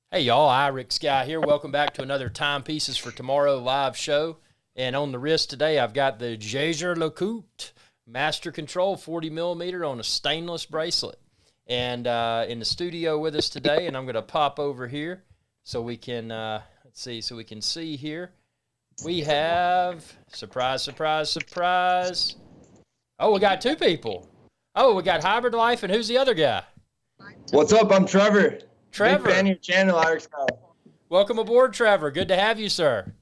Hey y'all, Rick Sky here. Welcome back to another Timepieces for Tomorrow live show. And on the wrist today, I've got the Jaeger LeCoultre Master Control 40 millimeter on a stainless bracelet. And in the studio with us today, and I'm going to pop over here so we can, so we can see here. We have, surprise, surprise, surprise. Oh, we got two people. Oh, we got Hybrid Life, and who's the other guy? What's up? I'm Trevor. Trevor. Big fan of your channel, Alex. Welcome aboard, Trevor. Good to have you, sir.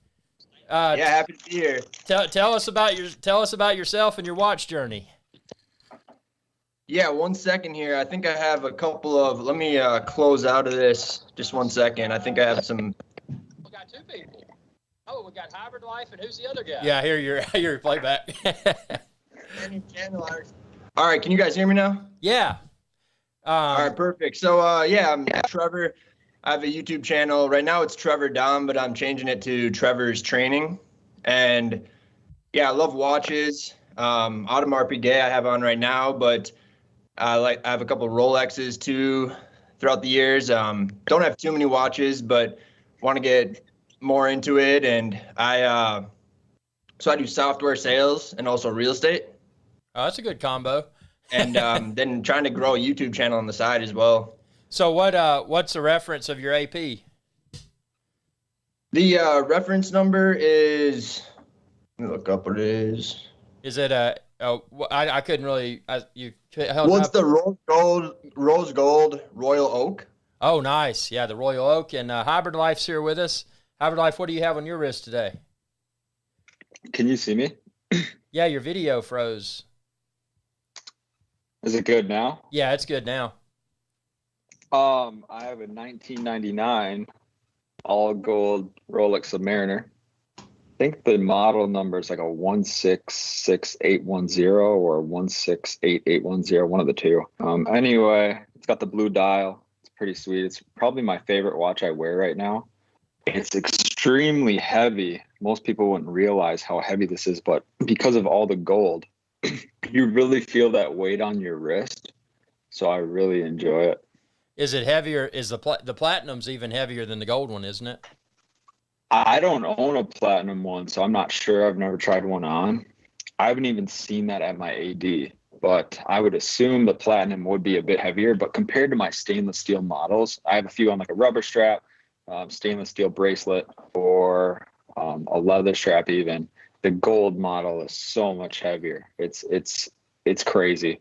Yeah, happy to be here. Tell us about yourself and your watch journey. Yeah, 1 second here. I think I have a couple of. Let me close out of this. Just 1 second. I think I have some. We got two people. Oh, we got Hybrid Life, and who's the other guy? Yeah, I hear your playback. All right, can you guys hear me now? Yeah. All right, perfect. So, yeah, I'm Trevor. I have a YouTube channel. Right now it's Trevor Dom, but I'm changing it to Trevor's Training. And, yeah, I love watches. Audemars Piguet I have on right now, but I have a couple of Rolexes, too, throughout the years. Don't have too many watches, but want to get more into it. And so I do software sales and also real estate. Oh, that's a good combo. And then trying to grow a YouTube channel on the side as well. So what's the reference of your AP? The reference number is, let me look up what it is. Is it I couldn't really, you held What's up. the rose gold Royal Oak? Oh, nice. Yeah, the Royal Oak. And Hybrid Life's here with us. Hybrid Life, what do you have on your wrist today? Can you see me? Yeah, your video froze. Is it good now? Yeah, it's good now. I have a 1999 all gold Rolex Submariner. I think the model number is like a 166810 or 168810, one of the two. Anyway, it's got the blue dial. It's pretty sweet. It's probably my favorite watch I wear right now. It's extremely heavy. Most people wouldn't realize how heavy this is, but because of all the gold, you really feel that weight on your wrist. So I really enjoy it. Is it heavier? Is the platinum's even heavier than the gold one, isn't it? I don't own a platinum one, so I'm not sure. I've never tried one on. I haven't even seen that at my AD, but I would assume the platinum would be a bit heavier. But compared to my stainless steel models, I have a few on like a rubber strap, stainless steel bracelet, or a leather strap even. The gold model is so much heavier. It's crazy.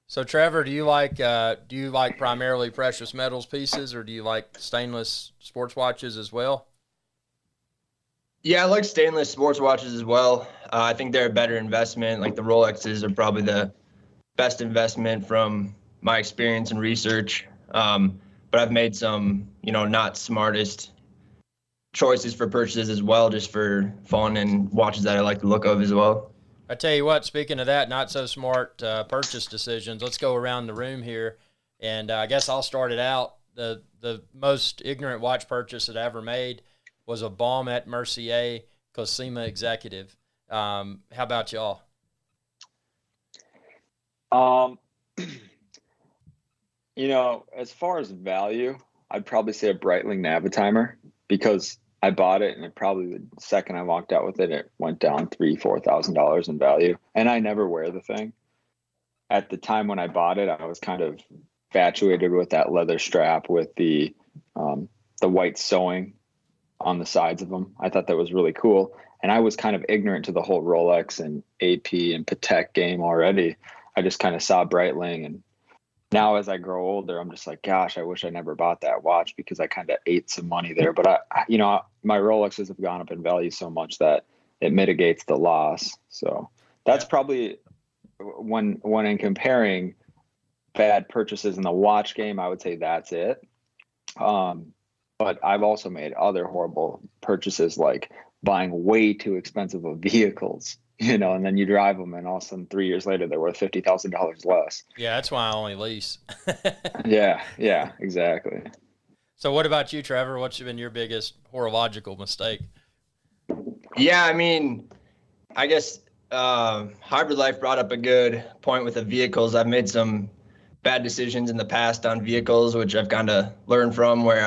So Trevor, do you like primarily precious metals pieces, or do you like stainless sports watches as well? Yeah, I like stainless sports watches as well. I think they're a better investment. Like the Rolexes are probably the best investment from my experience and research. But I've made some, not smartest choices for purchases as well, just for fun and watches that I like the look of as well. I tell you what, speaking of that, not so smart purchase decisions, let's go around the room here. And I guess I'll start it out. The most ignorant watch purchase that I ever made was a Baume Mercier Cosima Executive. How about y'all? As far as value, I'd probably say a Breitling Navitimer, because I bought it, and it probably the second I walked out with it, it went down $3,000-$4,000 in value. And I never wear the thing. At the time when I bought it, I was kind of infatuated with that leather strap with the white sewing on the sides of them. I thought that was really cool. And I was kind of ignorant to the whole Rolex and AP and Patek game already. I just kind of saw Breitling, and now as I grow older, I'm just like, gosh, I wish I never bought that watch, because I kind of ate some money there. But my Rolexes have gone up in value so much that it mitigates the loss. So that's probably when in comparing bad purchases in the watch game, I would say that's it. But I've also made other horrible purchases, like buying way too expensive of vehicles. And then you drive them, and all of a sudden 3 years later, they're worth $50,000 less. Yeah, that's why I only lease. Yeah, exactly. So what about you, Trevor? What's been your biggest horological mistake? Yeah, I guess Hybrid Life brought up a good point with the vehicles. I've made some bad decisions in the past on vehicles, which I've kind of learned from, where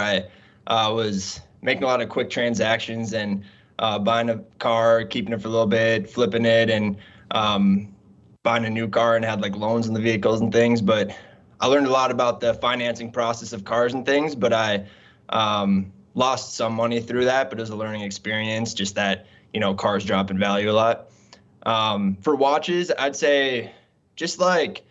I was making a lot of quick transactions and buying a car, keeping it for a little bit, flipping it, and buying a new car and had like loans on the vehicles and things. But I learned a lot about the financing process of cars and things, but I lost some money through that, but it was a learning experience, just that, cars drop in value a lot. For watches, I'd say just like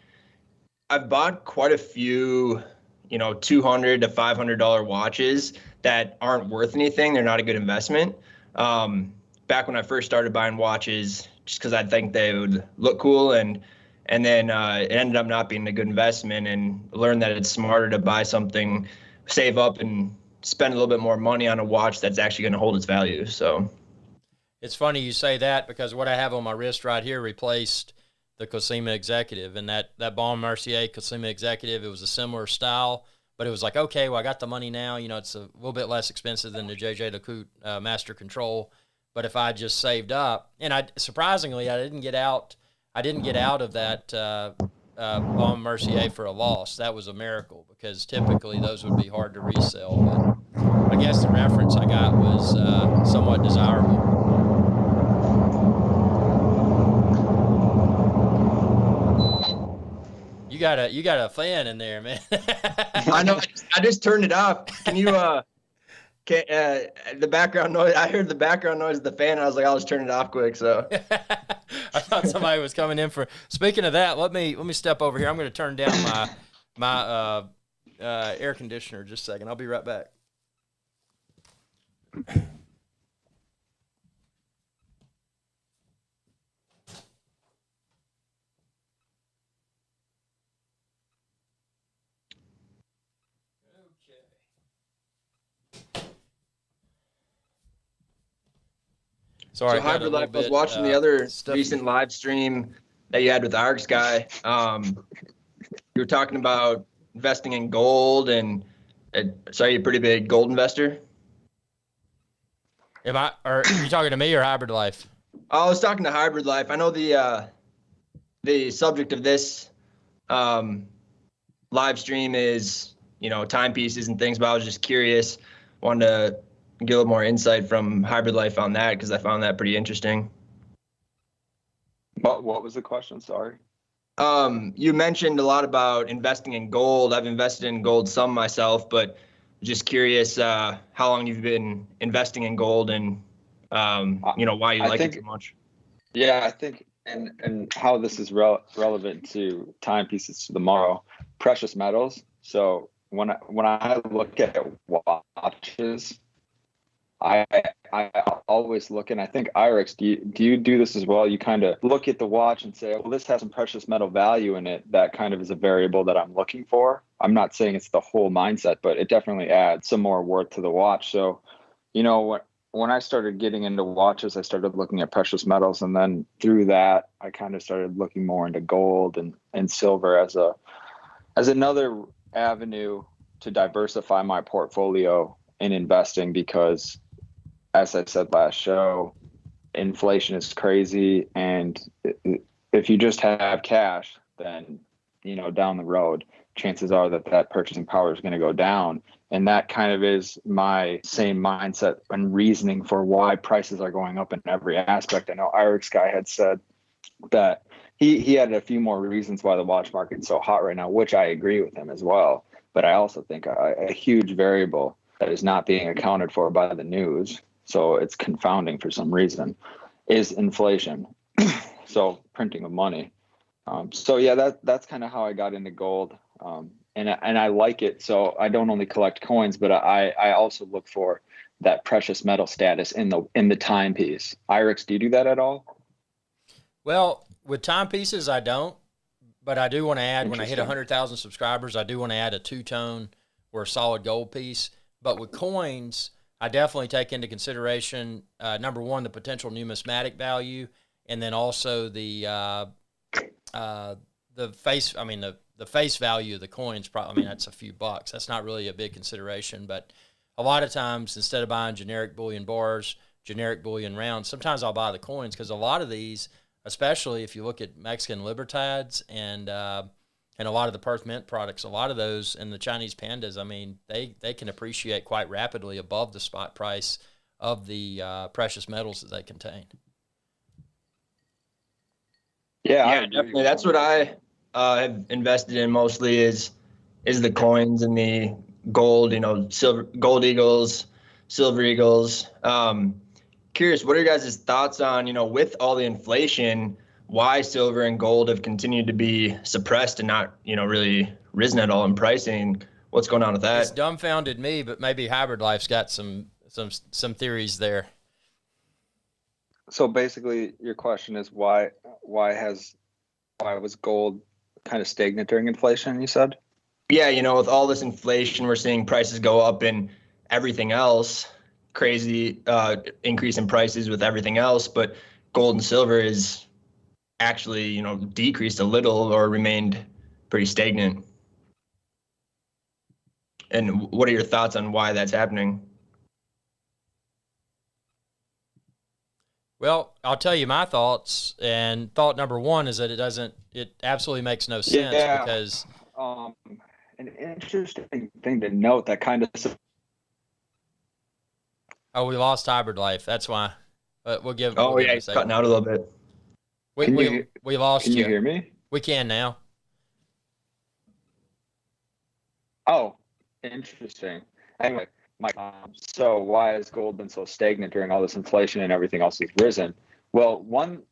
I've bought quite a few, $200 to $500 watches that aren't worth anything. They're not a good investment. Back when I first started buying watches, just because I think they would look cool, and then it ended up not being a good investment, and learned that it's smarter to buy something, save up, and spend a little bit more money on a watch that's actually going to hold its value. So it's funny you say that, because what I have on my wrist right here replaced the Cosima Executive, and that Bon Mercier Cosima Executive, it was a similar style, but it was like, okay, well, I got the money now, it's a little bit less expensive than the JJ LeCoultre Master Control. But if I just saved up, and surprisingly, I didn't get out of that Bon Mercier for a loss. That was a miracle, because typically those would be hard to resell. But I guess the reference I got was somewhat desirable. You got a fan in there, man. I know. I just turned it off. Can you? The background noise. I heard the background noise of the fan, and I was like, I'll just turn it off quick. So I thought somebody was coming in for. Speaking of that, let me step over here. I'm going to turn down my air conditioner just a second. I'll be right back. Sorry, so Hybrid Life, I was watching the other recent live stream that you had with Arx guy. You were talking about investing in gold, and so are you a pretty big gold investor? Are you talking to me or Hybrid Life? I was talking to Hybrid Life. I know the subject of this live stream is, timepieces and things, but I was just curious, wanted to get a little more insight from Hybrid Life on that, because I found that pretty interesting. What was the question? Sorry. You mentioned a lot about investing in gold. I've invested in gold some myself, but just curious how long you've been investing in gold, and why you like it so much. Yeah, I think, and how this is relevant to timepieces tomorrow, precious metals. So when I look at watches, I always look, and I think Irix, do you do this as well? You kind of look at the watch and say, well, this has some precious metal value in it. That kind of is a variable that I'm looking for. I'm not saying it's the whole mindset, but it definitely adds some more worth to the watch. So, when I started getting into watches, I started looking at precious metals, and then through that, I kind of started looking more into gold and silver as another avenue to diversify my portfolio in investing, because as I said last show, inflation is crazy. And if you just have cash, then, down the road, chances are that purchasing power is going to go down. And that kind of is my same mindset and reasoning for why prices are going up in every aspect. I know Irix guy had said that he had a few more reasons why the watch market's so hot right now, which I agree with him as well. But I also think a huge variable that is not being accounted for by the news, so it's confounding for some reason, is inflation. So printing of money. So yeah, that's kind of how I got into gold, and I like it. So I don't only collect coins, but I also look for that precious metal status in the timepiece. Irix, do you do that at all? Well, with timepieces, I don't, but I do want to add, when I hit 100,000 subscribers, I do want to add a two-tone or a solid gold piece. But with coins, I definitely take into consideration, number one, the potential numismatic value, and then also the face. I mean, the face value of the coins. Probably, that's a few bucks. That's not really a big consideration. But a lot of times, instead of buying generic bullion bars, generic bullion rounds, sometimes I'll buy the coins, because a lot of these, especially if you look at Mexican Libertads and and a lot of the Perth Mint products, a lot of those, and the Chinese pandas, I mean, they can appreciate quite rapidly above the spot price of the precious metals that they contain. Yeah, definitely. That's what I have invested in mostly is the coins and the gold, silver, gold eagles, silver eagles. Curious, what are your guys' thoughts on, with all the inflation, why silver and gold have continued to be suppressed and not, really risen at all in pricing? What's going on with that? It's dumbfounded me, but maybe Hybrid Life's got some theories there. So basically, your question is why was gold kind of stagnant during inflation? You said. Yeah, with all this inflation, we're seeing prices go up and everything else, crazy increase in prices with everything else, but gold and silver is actually, decreased a little or remained pretty stagnant. And what are your thoughts on why that's happening? Well, I'll tell you my thoughts, and thought number one is that it absolutely makes no sense because an interesting thing to note that kind of. Oh, we lost Hybrid Life. That's why. But we'll give. Oh, yeah, it's cutting out a little bit. We lost you. Can you hear me? We can now. Oh, interesting. Anyway, so why has gold been so stagnant during all this inflation and everything else has risen? Well, one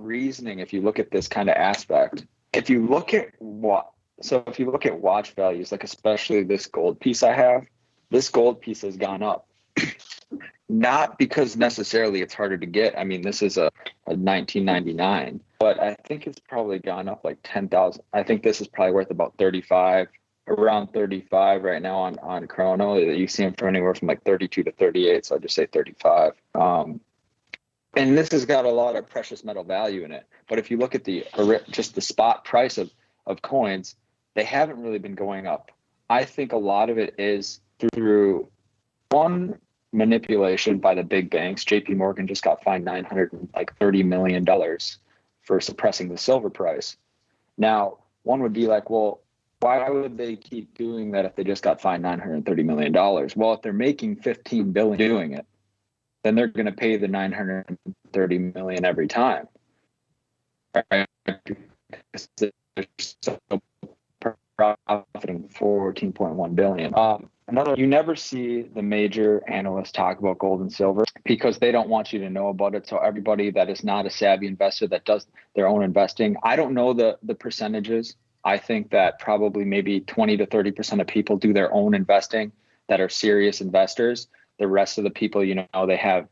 reasoning, if you look at this kind of aspect, if you look at watch values, like especially this gold piece I have, this gold piece has gone up. Not because necessarily it's harder to get. I mean, this is a 1999, but I think it's probably gone up like 10,000. I think this is probably worth about 35, around 35 right now on Chrono. You see them for anywhere from like 32 to 38. So I just say 35. And this has got a lot of precious metal value in it. But if you look at just the spot price of coins, they haven't really been going up. I think a lot of it is through one, manipulation by the big banks. JP Morgan just got fined $930 million for suppressing the silver price. Now, one would be like, well, why would they keep doing that if they just got fined $930 million? Well, if they're making $15 billion doing it, then they're going to pay the $930 million every time. Right? Because they're so profiting $14.1 billion. You never see the major analysts talk about gold and silver because they don't want you to know about it. So everybody that is not a savvy investor that does their own investing, I don't know the percentages. I think that probably maybe 20 to 30% of people do their own investing that are serious investors. The rest of the people, they have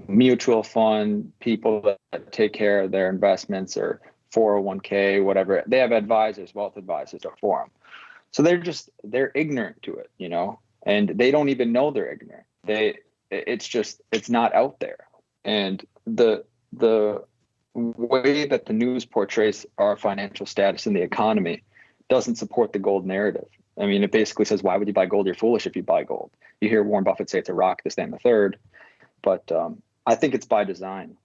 mutual fund people that take care of their investments or 401k, whatever. They have advisors, wealth advisors for them. So they're ignorant to it, and they don't even know they're ignorant. It's not out there. And the way that the news portrays our financial status in the economy doesn't support the gold narrative. I mean, it basically says, why would you buy gold? You're foolish if you buy gold. You hear Warren Buffett say it's a rock, this, that, and the third. But I think it's by design.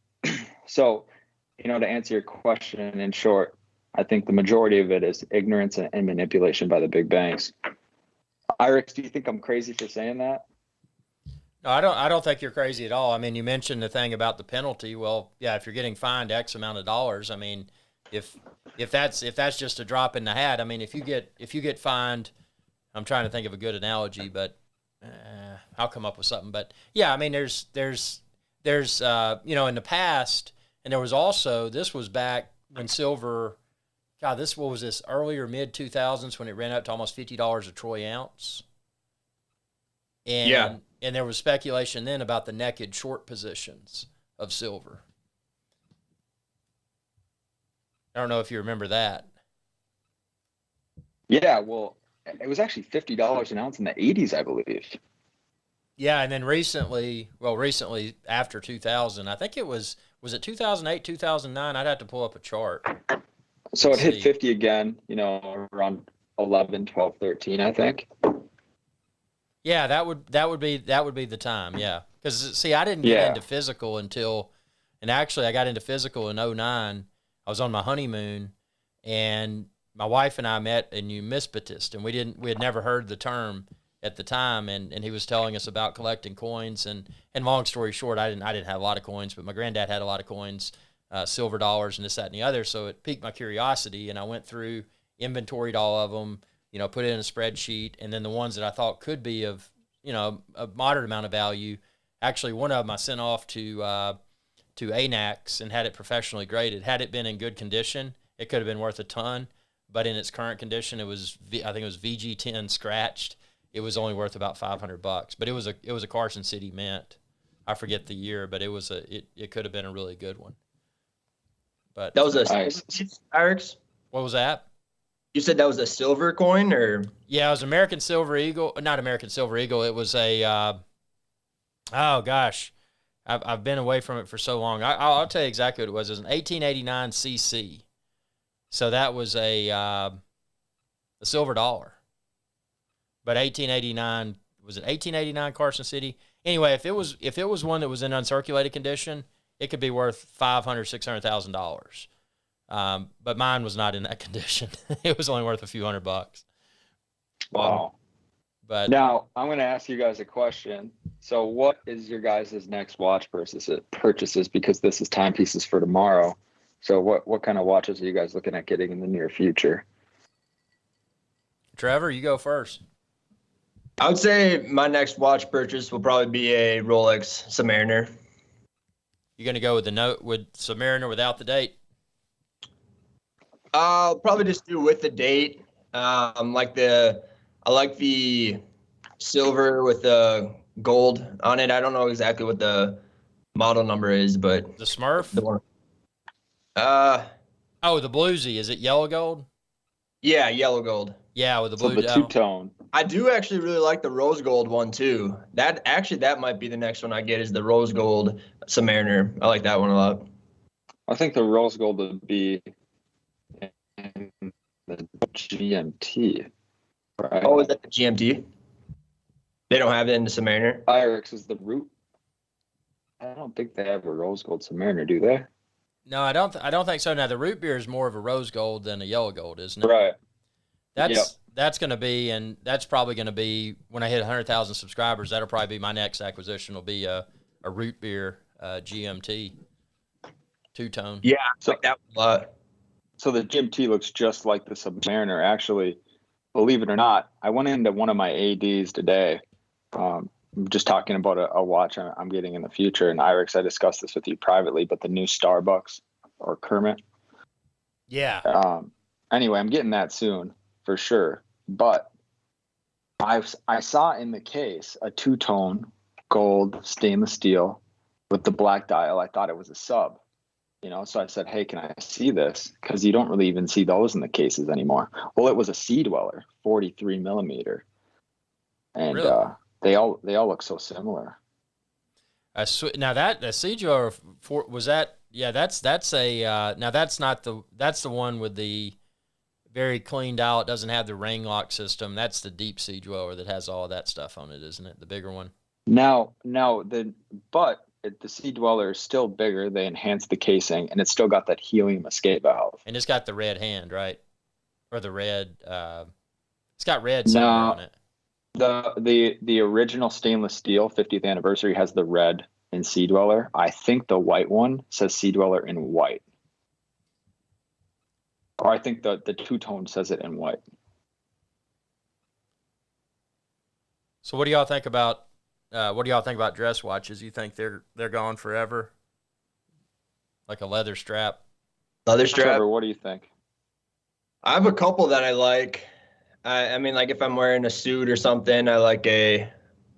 So, to answer your question in short, I think the majority of it is ignorance and manipulation by the big banks. Irex, do you think I'm crazy for saying that? No, I don't think you're crazy at all. I mean, you mentioned the thing about the penalty. Well, yeah, if you're getting fined X amount of dollars, I mean, if that's just a drop in the hat, I mean, if you get fined, I'm trying to think of a good analogy, but I'll come up with something. But yeah, I mean, there's in the past, and there was also, this was back when silver. God, what was this, earlier mid-2000s when it ran up to almost $50 a troy ounce? And there was speculation then about the naked short positions of silver. I don't know if you remember that. Yeah, well, it was actually $50 an ounce in the 80s, I believe. Yeah, and then recently after 2000, I think it was it 2008, 2009? I'd have to pull up a chart. So it hit 50 again, around 11, 12, 13, I think. Yeah, that would be the time. Yeah, because see, I didn't get into physical and actually I got into physical in 2009. I was on my honeymoon, and my wife and I met a numismatist, and we had never heard the term at the time, and he was telling us about collecting coins, and long story short, I didn't have a lot of coins, but my granddad had a lot of coins, silver dollars and this, that, and the other, so it piqued my curiosity, and I went through, inventoried all of them, put it in a spreadsheet, and then the ones that I thought could be of, a moderate amount of value, actually one of them I sent off to ANAX and had it professionally graded. Had it been in good condition, it could have been worth a ton, but in its current condition, I think it was VG10 scratched. It was only worth about $500, but it was a Carson City mint. I forget the year, but it could have been a really good one. But that was Alex. What was that? You said that was a silver coin, or? Yeah, it was American Silver Eagle. Not American Silver Eagle. It was a. Oh gosh, I've been away from it for so long. I'll tell you exactly what it was. It was an 1889 CC. So that was a silver dollar. But 1889, was it 1889 Carson City? Anyway, if it was one that was in uncirculated condition, it could be worth $500,000-$600,000. But mine was not in that condition. It was only worth a few $100. Wow. But now I'm going to ask you guys a question. So what is your guys' next watch purchases? Because this is timepieces for tomorrow. So what kind of watches are you guys looking at getting in the near future? Trevor, you go first. I would say my next watch purchase will probably be a Rolex Submariner. You going to go with with Submariner without the date? I'll probably just do with the date. I like the silver with the gold on it. I don't know exactly what the model number is, but the Smurf. The one. The bluesy. Is it yellow gold? Yeah, yellow gold. Yeah, with the blue. So the two-tone. I do actually really like the rose gold one too. That might be the next one I get, is the rose gold Submariner. I like that one a lot. I think the rose gold would be in the GMT. Right? Oh, is that the GMT? They don't have it in the Submariner? Irix is the root. I don't think they have a rose gold Submariner, do they? No, I don't think so. Now the root beer is more of a rose gold than a yellow gold, isn't it? Right. That's going to be, and that's probably going to be when I hit 100,000 subscribers. That'll probably be my next acquisition. Will be a root beer GMT two-tone. Yeah, I like that one a lot. So the GMT looks just like the Submariner. Actually, believe it or not, I went into one of my ADs today, just talking about a watch I'm getting in the future. And Irix, I discussed this with you privately, but the new Starbucks or Kermit. Yeah. Anyway, I'm getting that soon for sure. But I saw in the case a two-tone gold stainless steel with the black dial. I thought it was a sub. So I said, hey, can I see this? Because you don't really even see those in the cases anymore. Well, it was a Sea Dweller, 43 millimeter. And really? They all look so similar. Now that the Sea Dweller, was that? Yeah, that's a. Now that's the one with the very clean dial. It doesn't have the ring lock system. That's the Deep Sea Dweller that has all of that stuff on it, isn't it? The bigger one. The Sea Dweller is still bigger. They enhanced the casing, and it's still got that helium escape valve. And it's got the red hand, right? Or the red. It's got red somewhere on it. The original stainless steel 50th anniversary has the red in Sea Dweller. I think the white one says Sea Dweller in white. Or I think the two-tone says it in white. So what do y'all think about dress watches? You think they're gone forever? Like a leather strap? Leather strap. Trevor, what do you think? I have a couple that I like. I mean, like if I'm wearing a suit or something, I like a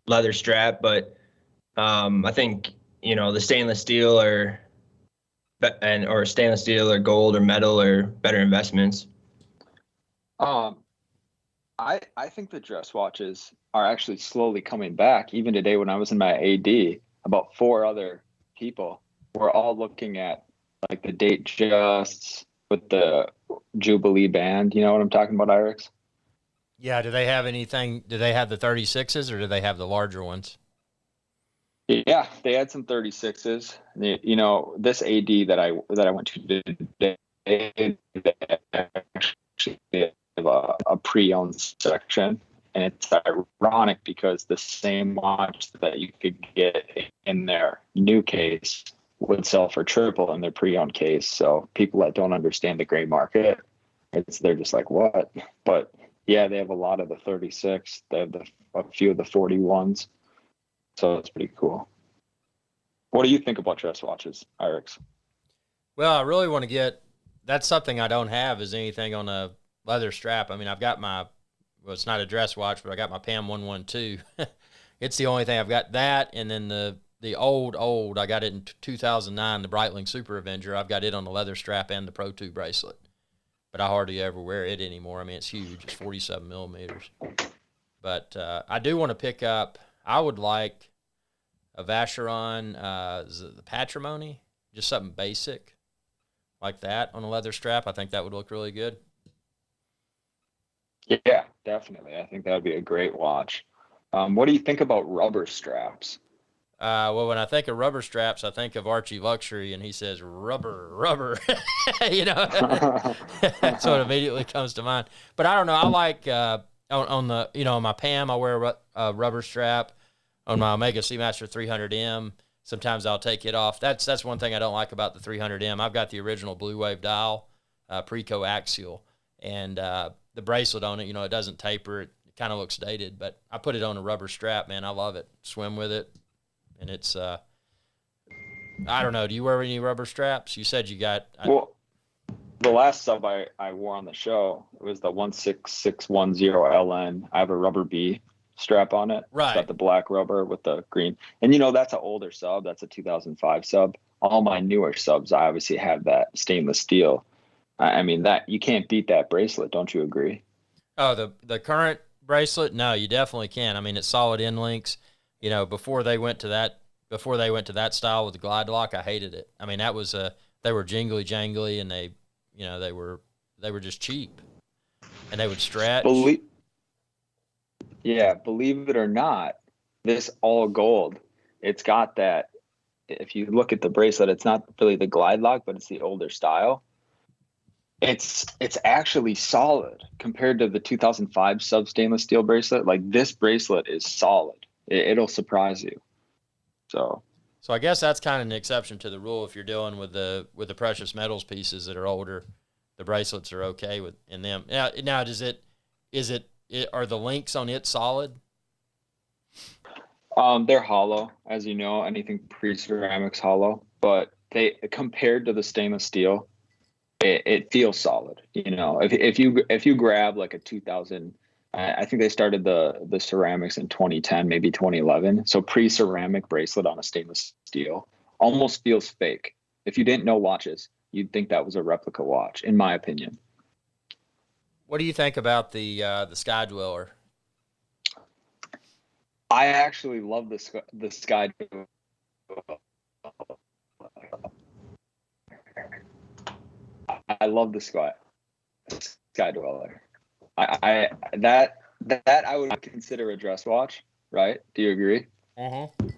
leather strap. But I think the stainless steel or stainless steel or gold or metal are better investments. I think the dress watches are actually slowly coming back. Even today when I was in my AD, about 4 other people were all looking at like the date justs with the Jubilee band. You know what I'm talking about, Irix? Yeah. Do they have anything? Do they have the 36s or do they have the larger ones? Yeah, they had some 36s. This AD that I went to today, they actually pre-owned section. And it's ironic because the same watch that you could get in their new case would sell for triple in their pre-owned case. So people that don't understand the gray market, they're just like, what? But yeah, they have a lot of the 36. They have a few of the 41s. So it's pretty cool. What do you think about dress watches, Irix? Well, I really want to get, that's something I don't have, is anything on a leather strap. I mean, I've got well, it's not a dress watch, but I got my PAM 112. It's the only thing I've got, that, and then the old, I got it in 2009, the Breitling Super Avenger. I've got it on the leather strap and the Pro 2 bracelet, but I hardly ever wear it anymore. I mean, it's huge. It's 47 millimeters. But I do want to pick up, I would like a Vacheron, the Patrimony, just something basic like that on a leather strap. I think that would look really good. Yeah, definitely. I think that would be a great watch. What do you think about rubber straps? Well, when I think of rubber straps, I think of Archie Luxury, and he says, rubber. You know, that's what immediately comes to mind. But I don't know. I like, on the, you know, on my PAM, I wear a rubber strap. On my Omega Seamaster 300M, sometimes I'll take it off. That's one thing I don't like about the 300M. I've got the original Blue Wave dial, pre-coaxial, and the bracelet on it, you know, it doesn't taper. It kind of looks dated, but I put it on a rubber strap, man. I love it. Swim with it. And it's, I don't know. Do you wear any rubber straps? You said you got. Well, the last sub I wore on the show, it was the 16610LN. I have a rubber B strap on it. Right. It's got the black rubber with the green. And, you know, that's an older sub. That's a 2005 sub. All my newer subs, I obviously have that stainless steel. I mean, that you can't beat that bracelet. Don't you agree? Oh, the current bracelet? No, you definitely can. I mean, it's solid end links. You know, before they went to that style with the glide lock, I hated it. I mean, that was they were jingly jangly, and they were just cheap, and they would stretch. Believe it or not, this all gold, it's got that. If you look at the bracelet, it's not really the glide lock, but it's the older style. It's actually solid compared to the 2005 sub stainless steel bracelet. Like, this bracelet is solid. It'll surprise you. So I guess that's kind of an exception to the rule. If you're dealing with the precious metals pieces that are older, the bracelets are okay in them. Now are the links on it solid? They're hollow, as you know. Anything pre-ceramic's hollow, but they, compared to the stainless steel, it feels solid. You know, if you grab like a 2000. I think they started the ceramics in 2010, maybe 2011. So pre-ceramic bracelet on a stainless steel almost feels fake. If you didn't know watches, you'd think that was a replica watch, in my opinion. What do you think about the Sky Dweller? I actually love the Sky Dweller. I love the Sky Dweller. I would consider a dress watch, right? Do you agree? Mm-hmm.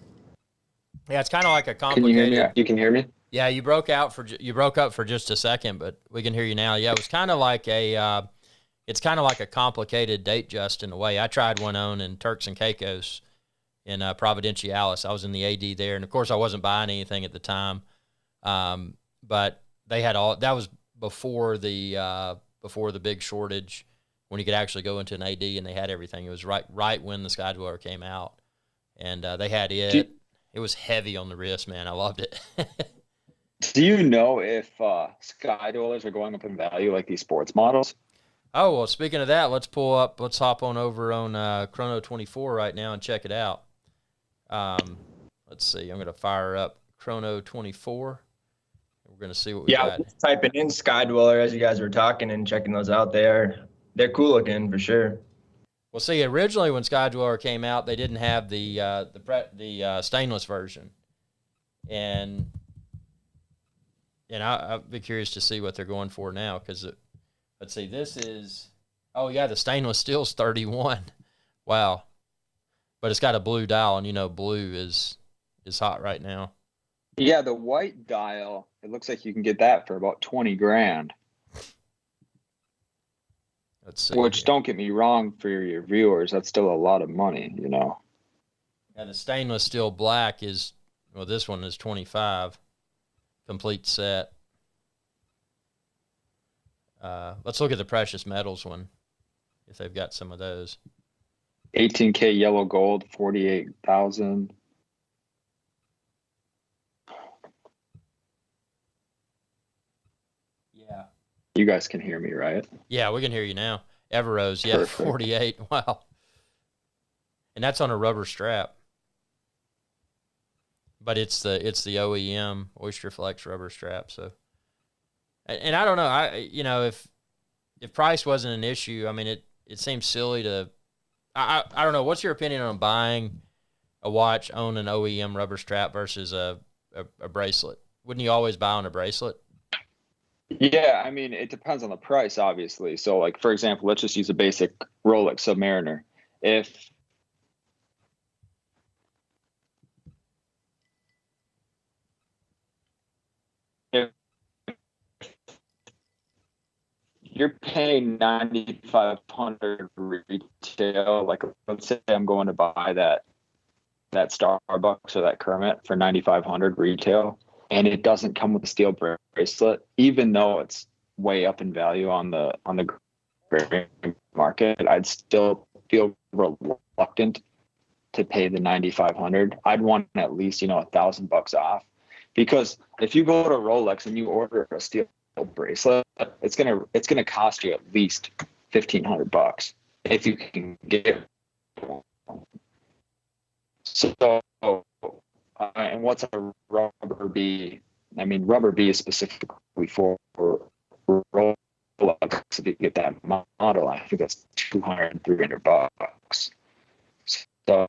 Yeah, it's kind of like a complicated. Can you hear me? You can hear me? Yeah, you broke up for just a second, but we can hear you now. Yeah, it was kind of like it's kind of like a complicated date just in a way. I tried one on in Turks and Caicos in Providenciales. I was in the AD there, and of course I wasn't buying anything at the time, but they had all that was before the big shortage, when you could actually go into an AD and they had everything. It was right when the Sky Dweller came out, and they had it. It was heavy on the wrist, man. I loved it. Do you know if Sky Dwellers are going up in value like these sports models? Oh, well, speaking of that, let's hop on over on Chrono 24 right now and check it out. Let's see. I'm going to fire up Chrono 24. We're going to see what we got. Yeah, typing in Sky Dweller as you guys were talking and checking those out. They're cool looking for sure. Well, see, originally when Sky Dweller came out, they didn't have the stainless version, and I'd be curious to see what they're going for now. Because let's see, this is the stainless steel's 31. Wow, but it's got a blue dial, and blue is hot right now. Yeah, the white dial. It looks like you can get that for about $20,000. Let's see. Which, don't get me wrong, for your viewers, that's still a lot of money, you know. And the stainless steel black is, well, this one is 25, complete set. Let's look at the precious metals one, if they've got some of those. 18K yellow gold, 48,000. Yeah. You guys can hear me, right? Yeah, we can hear you now. Everose, yeah, Perfect. 48. Wow. And that's on a rubber strap. But it's the OEM Oyster Flex rubber strap. So, and I don't know. If price wasn't an issue, I mean, it seems silly to. I don't know. What's your opinion on buying a watch on an OEM rubber strap versus a bracelet? Wouldn't you always buy on a bracelet? Yeah, I mean, it depends on the price, obviously. So, like, for example, let's just use a basic Rolex Submariner. If you're paying $9,500 retail, like, let's say I'm going to buy that Starbucks or that Kermit for $9,500 retail, and it doesn't come with a steel bracelet, even though it's way up in value on the gray market, I'd still feel reluctant to pay the $9,500. I'd want at least, $1,000 off, because if you go to Rolex and you order a steel bracelet, it's gonna cost you at least $1,500 if you can get one. So, and what's a rubber B? I mean, rubber B is specifically for Rolex. If you get that model, I think that's $200, $300. So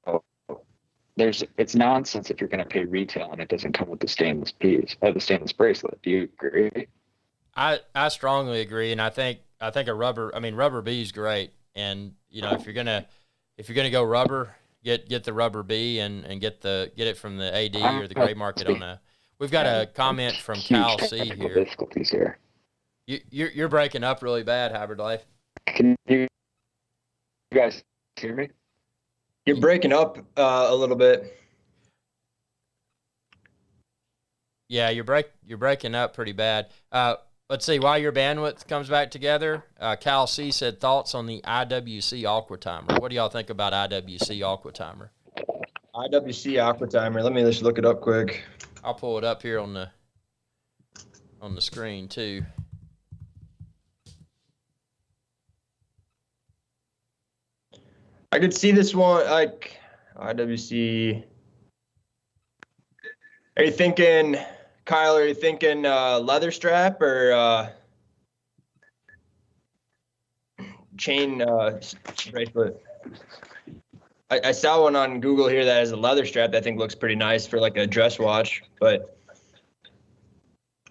it's nonsense if you're going to pay retail and it doesn't come with the stainless piece or the stainless bracelet. Do you agree? I strongly agree, and I think rubber B is great. And if you're gonna go rubber, get the rubber B and get it from the AD or the gray market on a. We've got a comment from Cal C here. Difficulties here. You're breaking up really bad, Hybrid Life. Can you guys hear me? You're breaking up a little bit. Yeah, you're breaking up pretty bad. Let's see. While your bandwidth comes back together, Cal C said thoughts on the IWC Aqua Timer. What do y'all think about IWC Aqua Timer? IWC Aqua Timer. Let me just look it up quick. I'll pull it up here on the screen too. I could see this one, like IWC. Are you thinking, Kyle, leather strap or chain bracelet? I saw one on Google here that has a leather strap that I think looks pretty nice for like a dress watch, but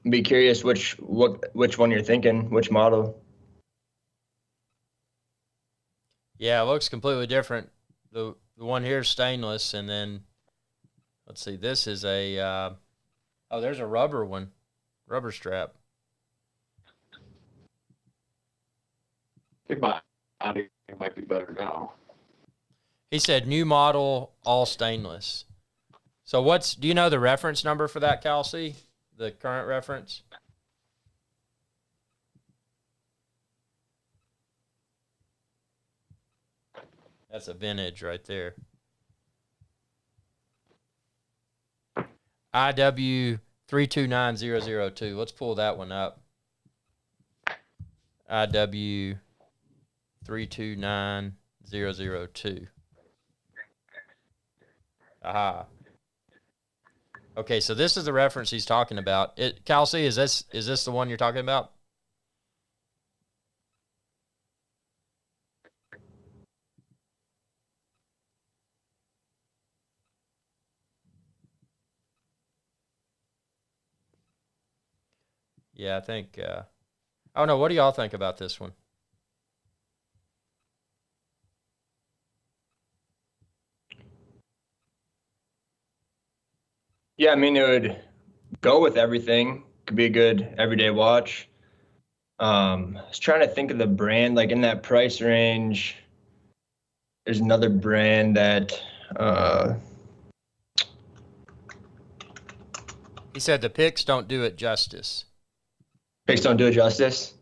I'd be curious which one you're thinking, which model. Yeah, it looks completely different. The one here is stainless, and then let's see, this is a there's a rubber one, rubber strap. It might be better now. He said new model, all stainless. So do you know the reference number for that, Cal C? The current reference? That's a vintage right there. IW329002. Let's pull that one up. IW329002. Aha. Okay, so this is the reference he's talking about. Cal C, is this the one you're talking about? Yeah, I think. I don't know. What do y'all think about this one? Yeah, I mean, it would go with everything. Could be a good everyday watch. I was trying to think of the brand, like in that price range. There's another brand that He said the pics don't do it justice. pics don't do it justice.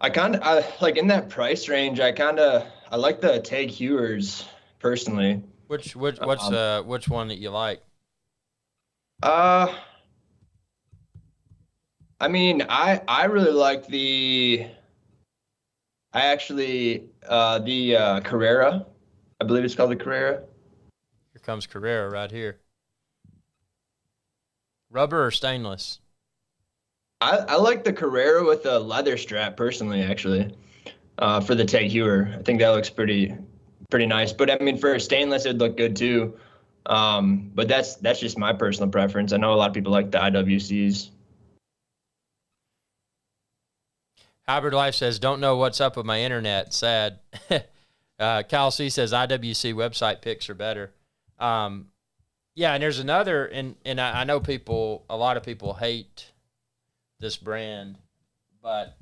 I like in that price range. I like the Tag Heuers personally. Which one that you like? I mean, I really like the Carrera. I believe it's called the Carrera. Here comes Carrera right here. Rubber or stainless? I like the Carrera with the leather strap personally, actually, for the Tag Heuer. I think that looks pretty nice. But I mean, for stainless, it'd look good too. But that's just my personal preference. I know a lot of people like the IWCs. Hybrid Life says, don't know what's up with my internet. Sad. Kyle C says IWC website pics are better. Yeah, and there's another, and I know a lot of people hate this brand, but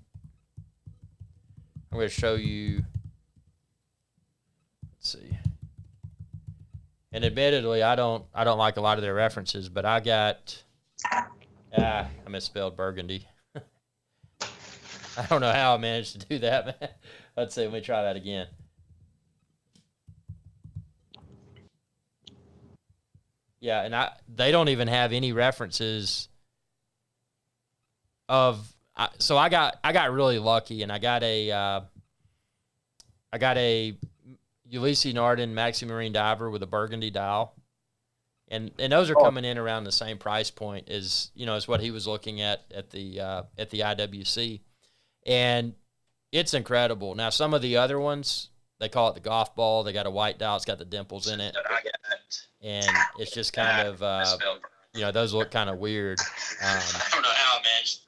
I'm going to show you. Let's see. And admittedly, I don't like a lot of their references, but I got I misspelled burgundy. I don't know how I managed to do that, man. Let's see. Let me try that again. Yeah, and they don't even have any references of. So I got really lucky, and I got a Ulysses Nardin Maxi Marine diver with a burgundy dial, and those are coming in around the same price point as what he was looking at the IWC, and it's incredible. Now some of the other ones, they call it the golf ball. They got a white dial. It's got the dimples in it, and it's just kind of those look kind of weird. I don't know how I managed.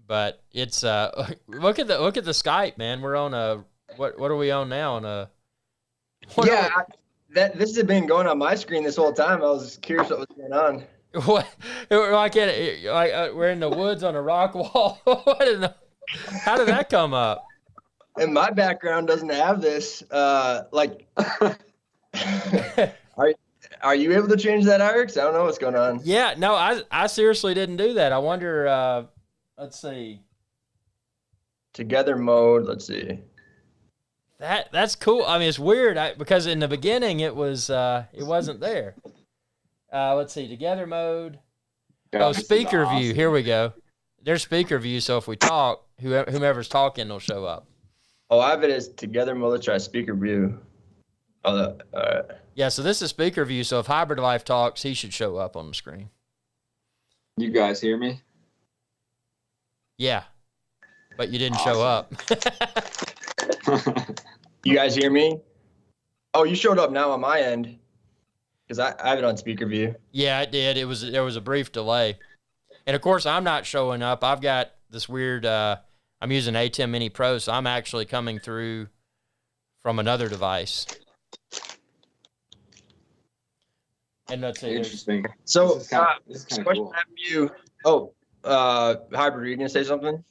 But it's look at the Skype, man. We're on a what are we on now? On a this has been going on my screen this whole time. I was curious what was going on. What? We're in the woods on a rock wall. How did that come up? And my background doesn't have this. Are you able to change that, Alex? I don't know what's going on. Yeah, no, I seriously didn't do that. I wonder. Let's see. Together mode. Let's see. That's cool. I mean, it's weird because in the beginning it wasn't there. Let's see. Together mode. Oh, speaker view. Here we go. There's speaker view. So if we talk, whomever's talking will show up. Oh, I have it as together mode. Let's try speaker view. All right. Yeah. So this is speaker view. So if Hybrid Life talks, he should show up on the screen. You guys hear me? Yeah, but you didn't show up. You guys hear me? Oh, you showed up now on my end because I have it on speaker view. Yeah, it did. There was a brief delay, and of course I'm not showing up. I've got this weird. I'm using ATEM Mini Pro, so I'm actually coming through from another device. And that's interesting. So, this is kind of question cool. I have for you. Oh. Hybrid, are you gonna say something?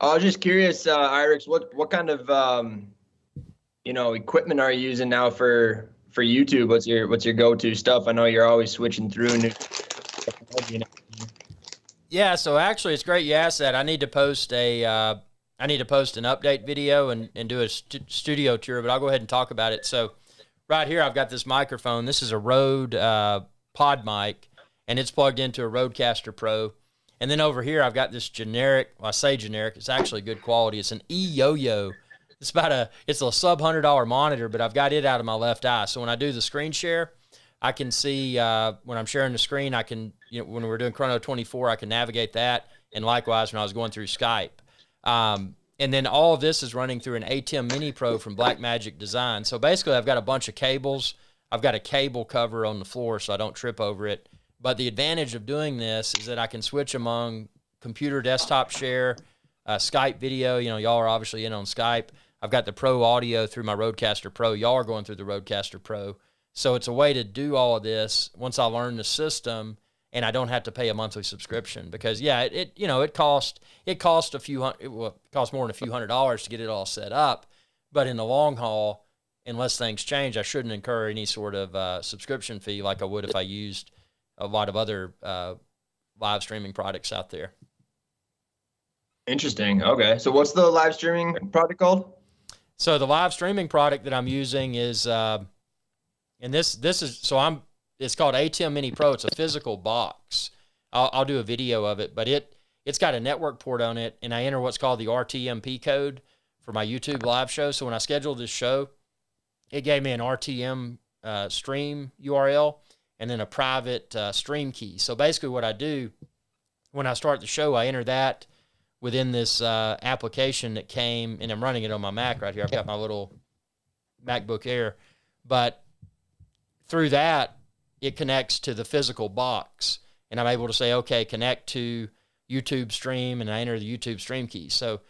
I was just curious, Irex, what kind of equipment are you using now for YouTube? What's your go-to stuff? I know you're always switching through new technology. Yeah, so actually it's great you asked that. I need to post an update video and do a studio tour, but I'll go ahead and talk about it. So right here I've got this microphone. This is a Rode pod mic. And it's plugged into a Rodecaster Pro. And then over here, I've got this generic, well, I say generic, it's actually good quality. It's an eYo-Yo. It's a sub $100 monitor, but I've got it out of my left eye. So when I do the screen share, I can see, when I'm sharing the screen, I can, when we're doing Chrono 24, I can navigate that. And likewise, when I was going through Skype. And then all of this is running through an ATEM Mini Pro from Blackmagic Design. So basically, I've got a bunch of cables. I've got a cable cover on the floor so I don't trip over it. But the advantage of doing this is that I can switch among computer desktop share, Skype video. Y'all are obviously in on Skype. I've got the Pro audio through my Rodecaster Pro. Y'all are going through the Rodecaster Pro. So it's a way to do all of this once I learn the system and I don't have to pay a monthly subscription because it cost a few hundred, well, it cost more than a few $100s to get it all set up. But in the long haul, unless things change, I shouldn't incur any sort of subscription fee like I would if I used a lot of other live streaming products out there. Interesting. Okay. So what's the live streaming product called? So the live streaming product that I'm using is, and it's called ATEM Mini Pro. It's a physical box. I'll do a video of it, but it's got a network port on it, and I enter what's called the RTMP code for my YouTube live show. So when I scheduled this show, it gave me an RTM stream URL and then a private stream key. So basically what I do when I start the show, I enter that within this application that came, and I'm running it on my Mac right here. I've got my little MacBook Air. But through that, it connects to the physical box, and I'm able to say, okay, connect to YouTube stream, and I enter the YouTube stream key. So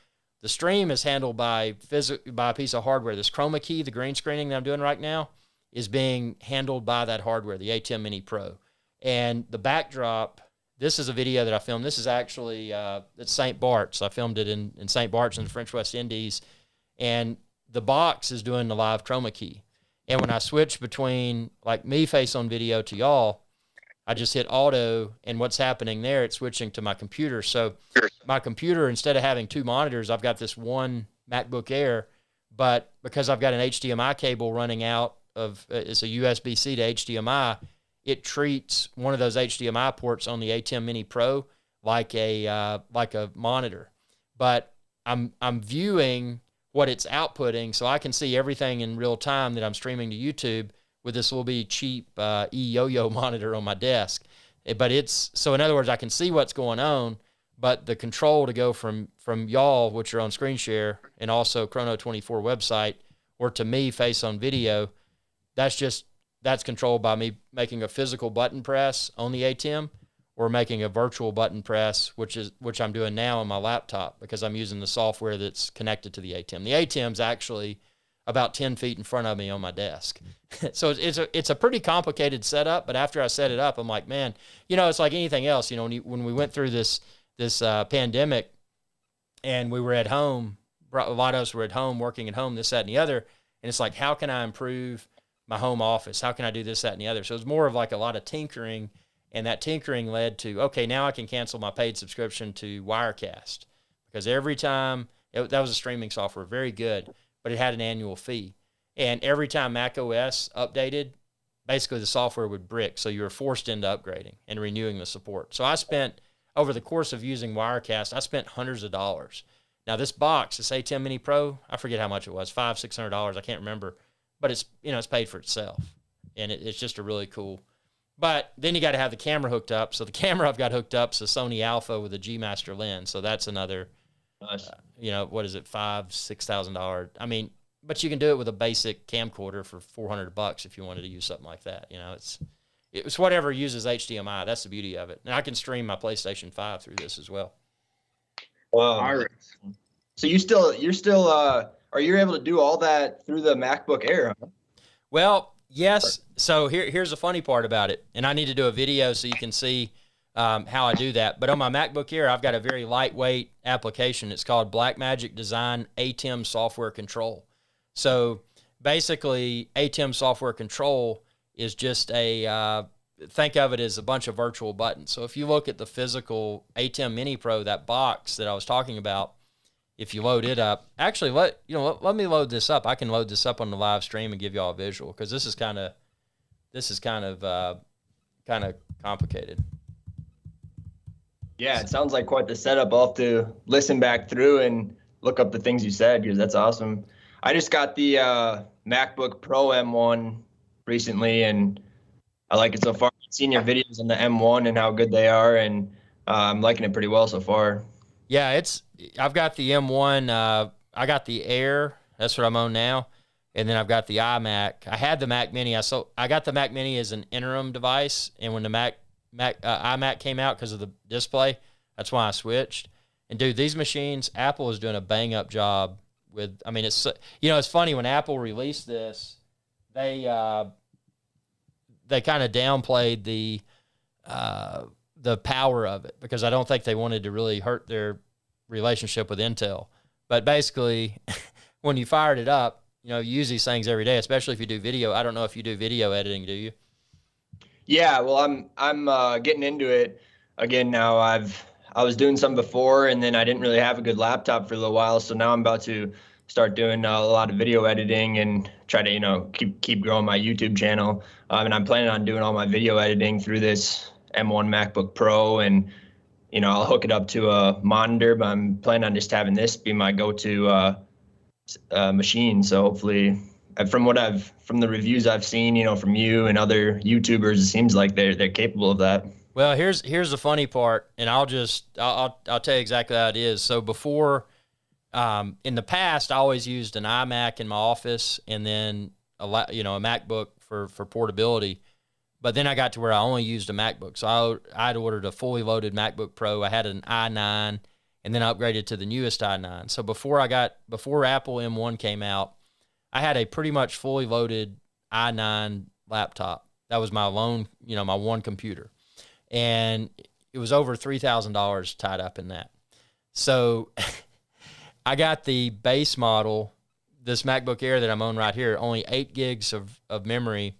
the stream is handled by a piece of hardware. This chroma key, the green screening that I'm doing right now, is being handled by that hardware, the ATEM Mini Pro. And the backdrop, this is a video that I filmed. This is actually it's St. Bart's. I filmed it in St. Bart's in the French West Indies. And the box is doing the live chroma key. And when I switch between like me face on video to y'all, I just hit auto, and what's happening there, it's switching to my computer. So my computer, instead of having two monitors, I've got this one MacBook Air, but because I've got an HDMI cable running out of, it's a USB-C to HDMI, it treats one of those HDMI ports on the ATEM Mini Pro like a monitor. But I'm viewing what it's outputting, so I can see everything in real time that I'm streaming to YouTube with this little bitty cheap eYoYo monitor on my desk. But so in other words, I can see what's going on, but the control to go from y'all, which are on screen share, and also Chrono24 website, or to me face on video, that's controlled by me making a physical button press on the ATEM or making a virtual button press, which I'm doing now on my laptop because I'm using the software that's connected to the ATEM. The ATEM's actually about 10 feet in front of me on my desk. So it's a pretty complicated setup, but after I set it up, I'm like, man, it's like anything else. When we went through this pandemic and we were at home, a lot of us were at home, working at home, this, that, and the other, and it's like, how can I improve my home office? How can I do this, that, and the other? So it was more of like a lot of tinkering, and that tinkering led to, okay, now I can cancel my paid subscription to Wirecast, because every time, that was a streaming software, very good, but it had an annual fee. And every time Mac OS updated, basically the software would brick, so you were forced into upgrading and renewing the support. So I spent, over the course of using Wirecast, I spent hundreds of dollars. Now this box, this ATEM Mini Pro, I forget how much it was, $500-$600, I can't remember, but it's paid for itself, and it's just a really cool. But then you got to have the camera hooked up. So the camera I've got hooked up is a Sony Alpha with a G Master lens. So that's another, nice. What is it, $5,000-$6,000? I mean, but you can do it with a basic camcorder for $400 if you wanted to use something like that. It's whatever uses HDMI. That's the beauty of it. And I can stream my PlayStation 5 through this as well. Wow. So you're still are you able to do all that through the MacBook Air? Huh? Well, yes. So here's the funny part about it, and I need to do a video so you can see how I do that. But on my MacBook Air, I've got a very lightweight application. It's called Blackmagic Design ATEM Software Control. So basically, ATEM Software Control is just think of it as a bunch of virtual buttons. So if you look at the physical ATEM Mini Pro, that box that I was talking about, if you load it up, actually let me load this up. I can load this up on the live stream and give you all a visual, because this is kind of complicated. Yeah, it sounds like quite the setup. I'll have to listen back through and look up the things you said, because that's awesome. I just got the MacBook Pro M1 recently, and I like it so far. I've seen your videos on the M1 and how good they are, and I'm liking it pretty well so far. Yeah, I've got the M1. I got the Air. That's what I'm on now. And then I've got the iMac. I had the Mac Mini. I got the Mac Mini as an interim device. And when the iMac came out because of the display, that's why I switched. And dude, these machines, Apple is doing a bang up job with. I mean, it's funny when Apple released this, they kind of downplayed the the power of it, because I don't think they wanted to really hurt their relationship with Intel. But basically, when you fired it up, you use these things every day, especially if you do video. I don't know if you do video editing, do you? Yeah, well, I'm getting into it again now. I was doing some before, and then I didn't really have a good laptop for a little while, so now I'm about to start doing a lot of video editing and try to keep growing my YouTube channel. And I'm planning on doing all my video editing through this M1 MacBook Pro, and I'll hook it up to a monitor, but I'm planning on just having this be my go-to machine. So hopefully, from the reviews I've seen, from you and other YouTubers, it seems like they're capable of that. Well, here's the funny part, and I'll tell you exactly how it is. So before, in the past, I always used an iMac in my office, and then a MacBook for portability. But then I got to where I only used a MacBook. So I'd ordered a fully loaded MacBook Pro. I had an i9, and then I upgraded to the newest i9. So before Apple M1 came out, I had a pretty much fully loaded i9 laptop. That was my my one computer. And it was over $3,000 tied up in that. So I got the base model, this MacBook Air that I'm on right here, only 8 gigs of memory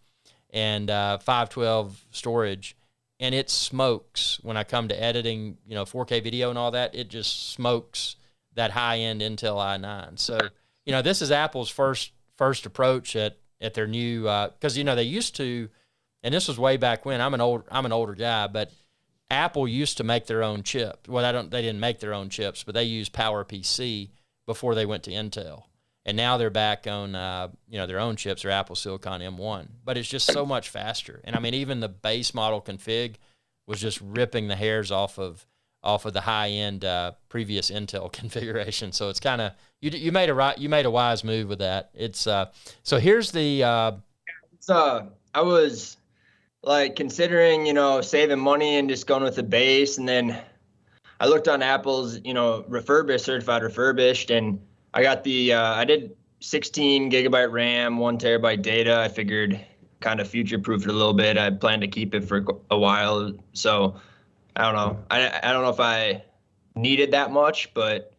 and 512 storage. And it smokes when I come to editing, 4K video and all that. It just smokes that high-end Intel i9. So, this is Apple's first approach at their new, because, they used to, and this was way back when. I'm an older guy, but Apple used to make their own chip. Well, they didn't make their own chips, but they used PowerPC before they went to Intel. And now they're back on, their own chips, or Apple Silicon M1. But it's just so much faster. And I mean, even the base model config was just ripping the hairs off of the high end previous Intel configuration. So it's kind of you made a wise move with that. It's so here's the. I was like considering saving money and just going with the base, and then I looked on Apple's certified refurbished, and I got the I did 16 gigabyte RAM, 1 terabyte data. I figured kind of future-proof it a little bit. I plan to keep it for a while. So I don't know. I don't know if I needed that much, but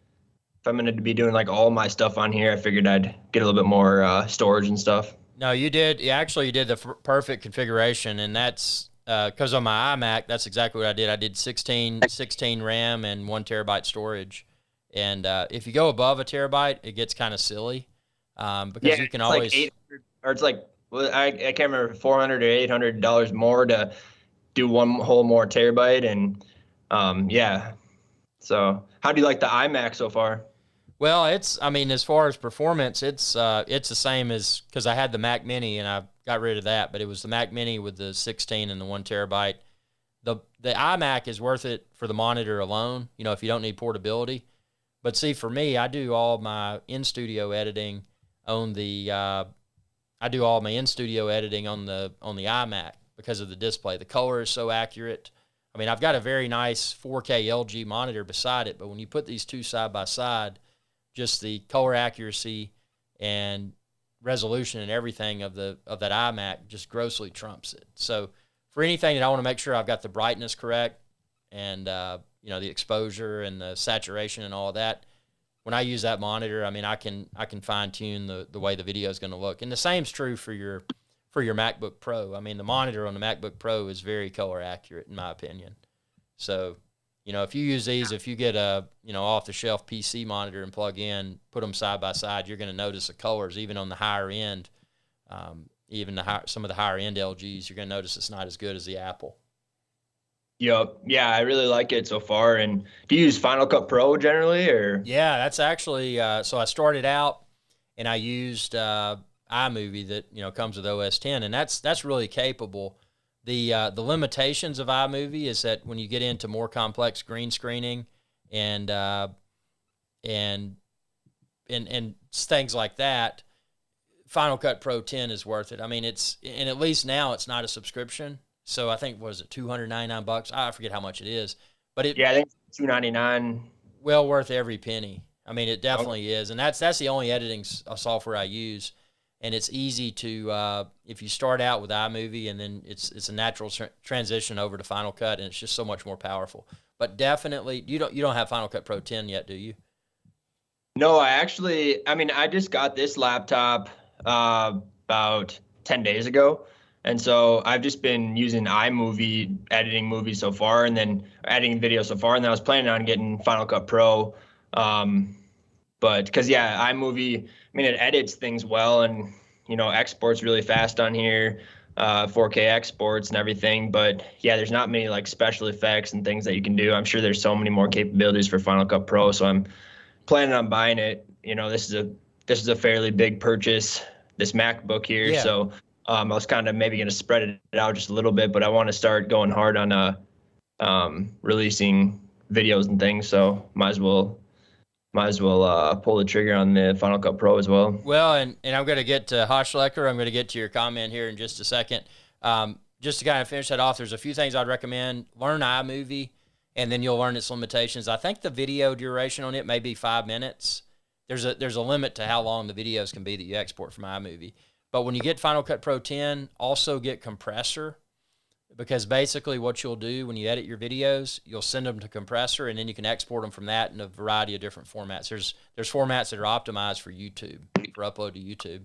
if I'm going to be doing like all my stuff on here, I figured I'd get a little bit more storage and stuff. No, you did. You did the perfect configuration, and that's because on my iMac, that's exactly what I did. I did 16 RAM and 1 terabyte storage. And if you go above a terabyte, it gets kind of silly because you can always. Like 800, or it's like, well, I can't remember, $400 or $800 more to do one whole more terabyte, and yeah. So, how do you like the iMac so far? Well, as far as performance, it's the same as, because I had the Mac Mini and I got rid of that, but it was the Mac Mini with the 16 and the 1 terabyte. The iMac is worth it for the monitor alone, if you don't need portability. But see, for me, I do all my in-studio editing on the iMac because of the display. The color is so accurate. I mean, I've got a very nice 4K LG monitor beside it, but when you put these two side by side, just the color accuracy and resolution and everything of that iMac just grossly trumps it. So for anything that I want to make sure I've got the brightness correct and the exposure and the saturation and all of that, when I use that monitor, I mean, I can fine tune the way the video is going to look. And the same's true for your MacBook Pro. I mean, the monitor on the MacBook Pro is very color accurate in my opinion. So, if you use these, if you get a, off the shelf PC monitor and plug in, put them side by side, you're going to notice the colors even on the higher end, some of the higher end LGs, you're going to notice it's not as good as the Apple. Yep. Yeah, I really like it so far. And do you use Final Cut Pro generally, or? Yeah, that's actually, so I started out and I used iMovie that, comes with OS 10, and that's really capable. The limitations of iMovie is that when you get into more complex green screening and things like that, Final Cut Pro 10 is worth it. I mean, and at least now it's not a subscription. So I think, was it $299? I forget how much it is, but I think it's $299. Well worth every penny. I mean, it definitely is, and that's the only editing software I use. and it's easy to if you start out with iMovie and then it's a natural transition over to Final Cut, and it's just so much more powerful. But definitely, you don't have Final Cut Pro 10 yet, do you? No, I just got this laptop about 10 days ago. And so I've just been using iMovie, editing movies so far, and then editing video so far. And then I was planning on getting Final Cut Pro. But because, iMovie, it edits things well and, exports really fast on here, 4K exports and everything. But yeah, there's not many like special effects and things that you can do. I'm sure there's so many more capabilities for Final Cut Pro. So I'm planning on buying it. This is a fairly big purchase, this MacBook here. Yeah. So I was kind of maybe going to spread it out just a little bit, but I want to start going hard on releasing videos and things. So might as well pull the trigger on the Final Cut Pro as well. Well, and I'm going to get to Hochlecker. I'm going to get to your comment here in just a second. Just to kind of finish that off, there's a few things I'd recommend. Learn iMovie, and then you'll learn its limitations. I think the video duration on it may be 5 minutes. There's a limit to how long the videos can be that you export from iMovie. But when you get Final Cut Pro 10, also get compressor, because basically what you'll do when you edit your videos, you'll send them to compressor, and then you can export them from that in a variety of different formats. There's formats that are optimized for YouTube, for upload to YouTube.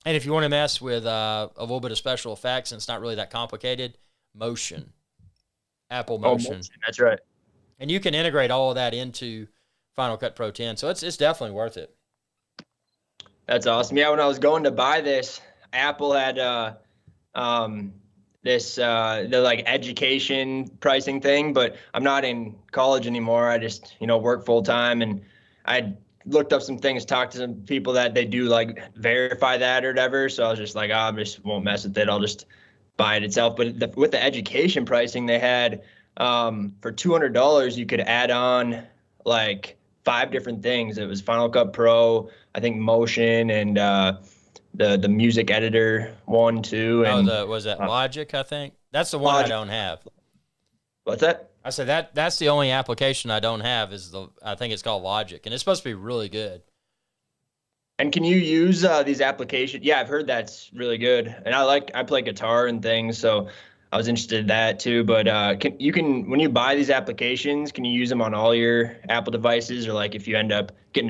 And if you want to mess with a little bit of special effects, and it's not really that complicated, Motion, Apple Motion. Oh, Motion, that's right. And you can integrate all of that into Final Cut Pro 10, so it's definitely worth it. That's awesome. Yeah, when I was going to buy this, Apple had the like education pricing thing, but I'm not in college anymore. I just, work full time, and I looked up some things, talked to some people that they do like verify that or whatever. So I was just like, I just won't mess with it. I'll just buy it itself. But with the education pricing they had, for $200, you could add on like 5 different things. It was Final Cut Pro, I think Motion, and the music editor one too. And was that Logic? I think that's the one Logic. I don't have. What's that? I said that's the only application I don't have I think it's called Logic, and it's supposed to be really good. And can you use these applications? Yeah, I've heard that's really good, and I play guitar and things, so I was interested in that too. But when you buy these applications, can you use them on all your Apple devices, or like if you end up getting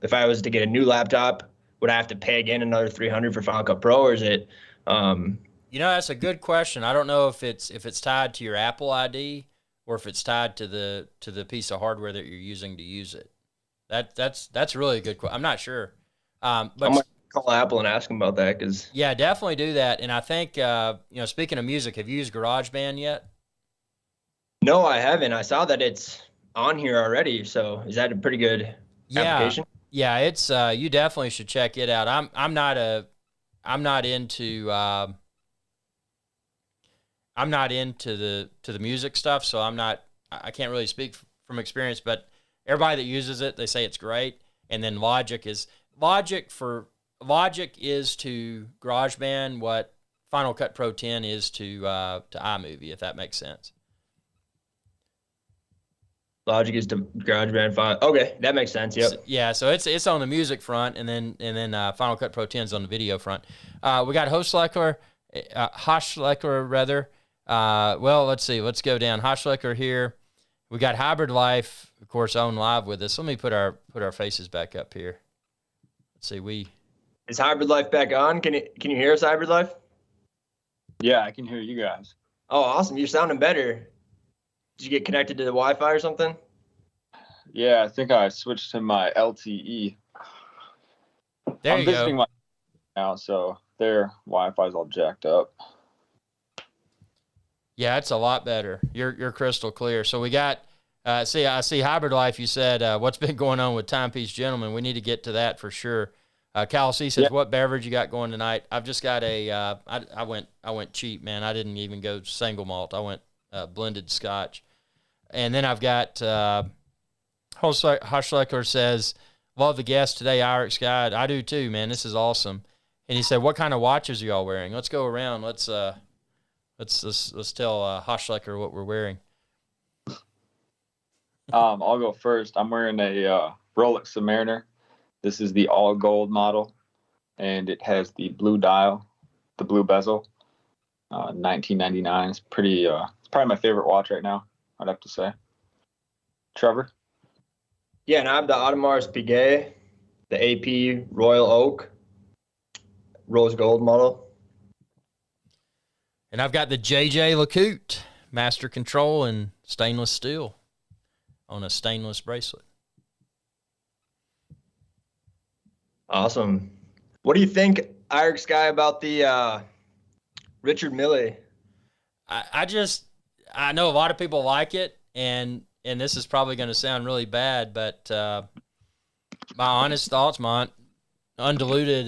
if I was to get a new laptop, would I have to pay again another $300 for Final Cut Pro, or is it? That's a good question. I don't know if it's tied to your Apple ID or if it's tied to the piece of hardware that you're using to use it. That's really a good question. I'm not sure. But I might call Apple and ask them about that, because yeah, definitely do that. And I think speaking of music, have you used GarageBand yet? No, I haven't. I saw that it's on here already. So is that a pretty good application? Yeah, it's you definitely should check it out. I'm not into the music stuff, so I can't really speak from experience, but everybody that uses it, they say it's great. And then Logic is to GarageBand what Final Cut Pro 10 is to iMovie, if that makes sense. Logic is to GarageBand file. Okay, that makes sense. Yep. So it's on the music front, and then Final Cut Pro 10 is on the video front. We got Hochlecker rather. Well, let's see. Let's go down. Hochlecker here. We got Hybrid Life, of course, on live with us. Let me put our faces back up here. Let's see. Is Hybrid Life back on? Can you hear us, Hybrid Life? Yeah, I can hear you guys. Oh, awesome! You're sounding better. Did you get connected to the Wi-Fi or something? Yeah, I think I switched to my LTE. I'm visiting my now, so their Wi-Fi is all jacked up. Yeah, it's a lot better. You're crystal clear. So we got. I see Hybrid Life. You said what's been going on with Timepiece, gentlemen. We need to get to that for sure. Cal C says, What beverage you got going tonight? I've just got I went cheap, man. I didn't even go single malt. I went blended Scotch. And then I've got Hochlecker says, love the guest today, Irish Guide. I do too, man. This is awesome. And he said, what kind of watches are y'all wearing? Let's go around. Let's tell Hochlecker what we're wearing. I'll go first. I'm wearing a Rolex Submariner. This is the all gold model. and it has the blue dial, the blue bezel. $19.99. It's pretty. It's probably my favorite watch right now, I'd have to say. Trevor? Yeah, and I have the Audemars Piguet, the AP Royal Oak, rose gold model. And I've got the JJ LeCoultre Master Control in stainless steel on a stainless bracelet. Awesome. What do you think, Irish guy, about the Richard Mille? I know a lot of people like it, and this is probably going to sound really bad, but my honest thoughts, my undiluted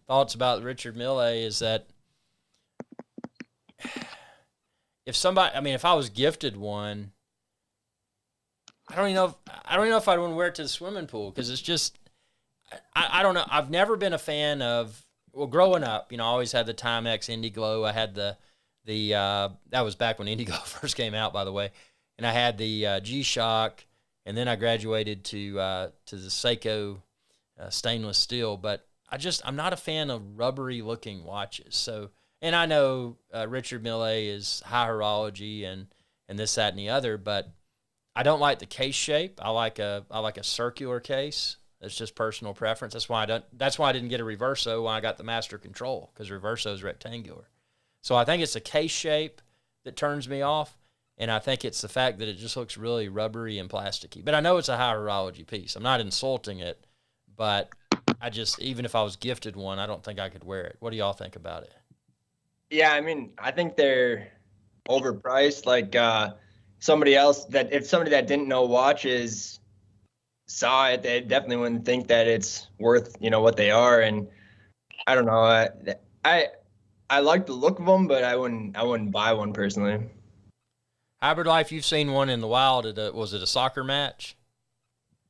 thoughts about Richard Mille is that if I was gifted one, I don't even know if I'd want to wear it to the swimming pool, because it's just, I don't know. I've never been a fan of, well, growing up, I always had the Timex Indiglo. I had the that was back when Indigo first came out, by the way. And I had the G-Shock, and then I graduated to the Seiko stainless steel. But I'm not a fan of rubbery looking watches. So, and I know Richard Mille is high horology and this, that, and the other, but I don't like the case shape. I like a circular case. That's just personal preference. That's why I didn't get a Reverso when I got the Master Control, because Reverso is rectangular. So I think it's the case shape that turns me off, and I think it's the fact that it just looks really rubbery and plasticky. But I know it's a high horology piece. I'm not insulting it, but even if I was gifted one, I don't think I could wear it. What do y'all think about it? Yeah, I think they're overpriced. Like if somebody that didn't know watches saw it, they definitely wouldn't think that it's worth, what they are. And I don't know. I like the look of them, but I wouldn't buy one personally. Hybrid Life, you've seen one in the wild. Was it a soccer match?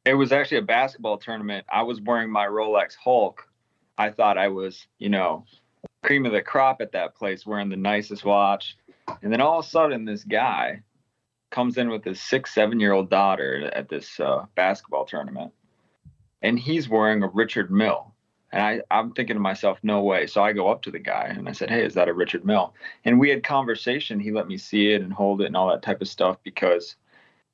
It was actually a basketball tournament. I was wearing my Rolex Hulk. I thought I was, cream of the crop at that place, wearing the nicest watch. And then all of a sudden, this guy comes in with his 6-7-year-old daughter at this basketball tournament, and he's wearing a Richard Mille. And I'm thinking to myself, no way. So I go up to the guy and I said, hey, is that a Richard Mille? And we had conversation. He let me see it and hold it and all that type of stuff, because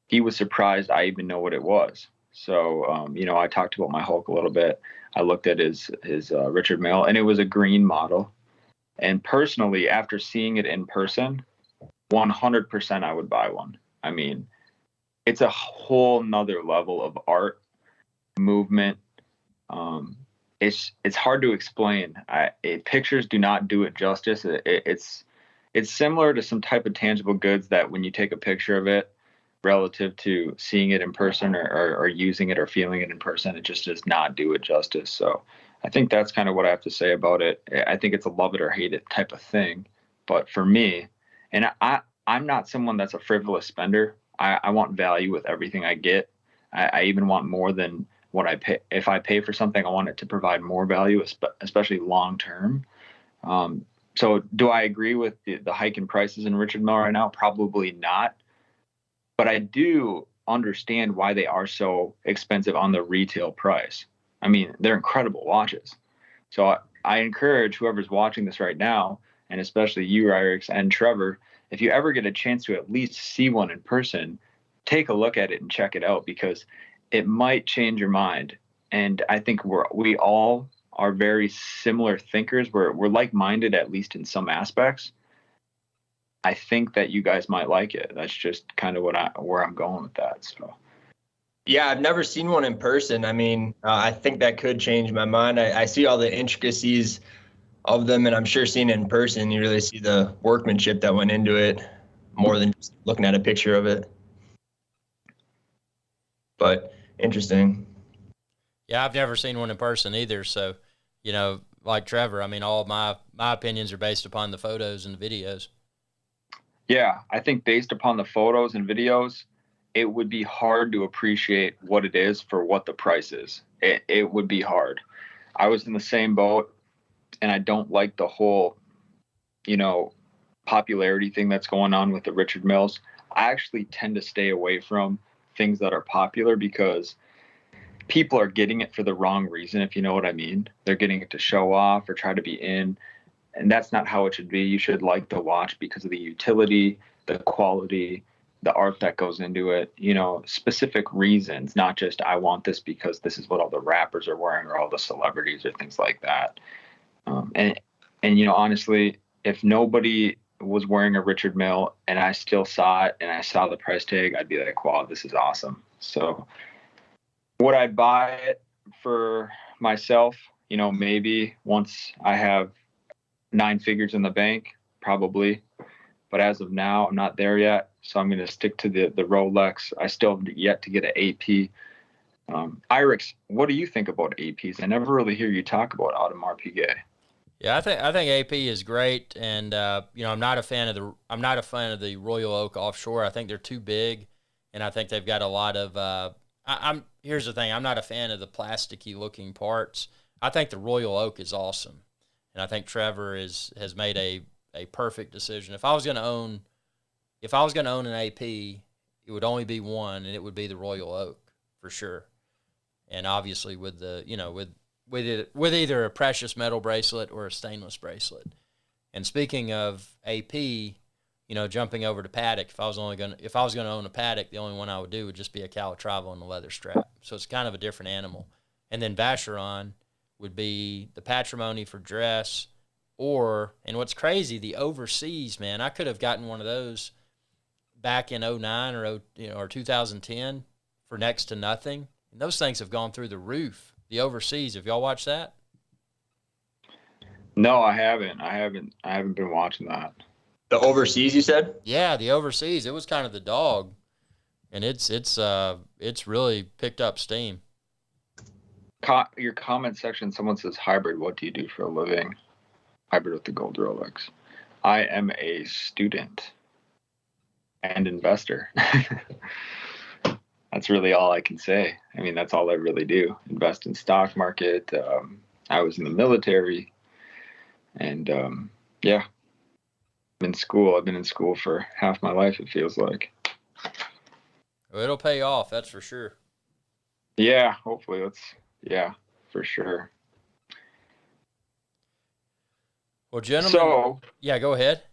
he was surprised I even know what it was. So, I talked about my Hulk a little bit. I looked at his Richard Mille, and it was a green model. And personally, after seeing it in person, 100% I would buy one. It's a whole nother level of art, movement. It's hard to explain. Pictures do not do it justice. It's similar to some type of tangible goods that when you take a picture of it relative to seeing it in person or using it or feeling it in person, it just does not do it justice. So I think that's kind of what I have to say about it. I think it's a love it or hate it type of thing. But for me, and I'm not someone that's a frivolous spender. I want value with everything I get. I even want more than what I pay. If I pay for something, I want it to provide more value, especially long term. So do I agree with the hike in prices in Richard Mille right now? Probably not. But I do understand why they are so expensive on the retail price. They're incredible watches. So I encourage whoever's watching this right now, and especially you, Ryrix, and Trevor, if you ever get a chance to at least see one in person, take a look at it and check it out, because it might change your mind. And I think we all are very similar thinkers. We're like-minded, at least in some aspects. I think that you guys might like it. That's just kind of where I'm going with that. So. Yeah, I've never seen one in person. I think that could change my mind. I see all the intricacies of them, and I'm sure seeing it in person, you really see the workmanship that went into it more than just looking at a picture of it. But interesting. Yeah, I've never seen one in person either. So, like Trevor, all of my opinions are based upon the photos and the videos. Yeah, I think based upon the photos and videos, it would be hard to appreciate what it is for what the price is. It would be hard. I was in the same boat, and I don't like the whole, popularity thing that's going on with the Richard Milles. I actually tend to stay away from things that are popular, because people are getting it for the wrong reason, if you know what I mean. They're getting it to show off or try to be in, and that's not how it should be. You should like the watch because of the utility, the quality, the art that goes into it, specific reasons, not just I want this because this is what all the rappers are wearing or all the celebrities or things like that. And honestly, if nobody was wearing a Richard Mille and I still saw it and I saw the price tag, I'd be like, wow, this is awesome. So would I buy it for myself? Maybe once I have 9 figures in the bank, probably. But as of now, I'm not there yet. So I'm going to stick to the Rolex. I still have yet to get an AP. Irix, what do you think about APs? I never really hear you talk about Audemars Piguet. Yeah, I think AP is great, and I'm not a fan of the Royal Oak Offshore. I think they're too big, and I think they've got a lot of. Here's the thing: I'm not a fan of the plasticky looking parts. I think the Royal Oak is awesome, and I think Trevor has made a perfect decision. If I was going to own an AP, it would only be one, and it would be the Royal Oak for sure. And obviously with the with either a precious metal bracelet or a stainless bracelet. And speaking of AP, jumping over to Patek, if I was going to own a Patek, the only one I would do would just be a Calatrava on the leather strap. So it's kind of a different animal. And then Vacheron would be the Patrimony for dress, and what's crazy, the overseas, man, I could have gotten one of those back in 09 or 2010 for next to nothing. And those things have gone through the roof. The overseas, have y'all watched that? No, I haven't. I haven't been watching that. The overseas, you said? Yeah, the overseas. It was kind of the dog, and it's really picked up steam. Your comment section, someone says hybrid. What do you do for a living? Hybrid with the gold Rolex. I am a student and investor. That's really all I can say. I mean, that's all I really do. Invest in stock market. I was in the military, and yeah, I'm in school. I've been in school for half my life, it feels like. Well, it'll pay off, that's for sure. Yeah, hopefully. Yeah, for sure. Well, gentlemen. Yeah, go ahead.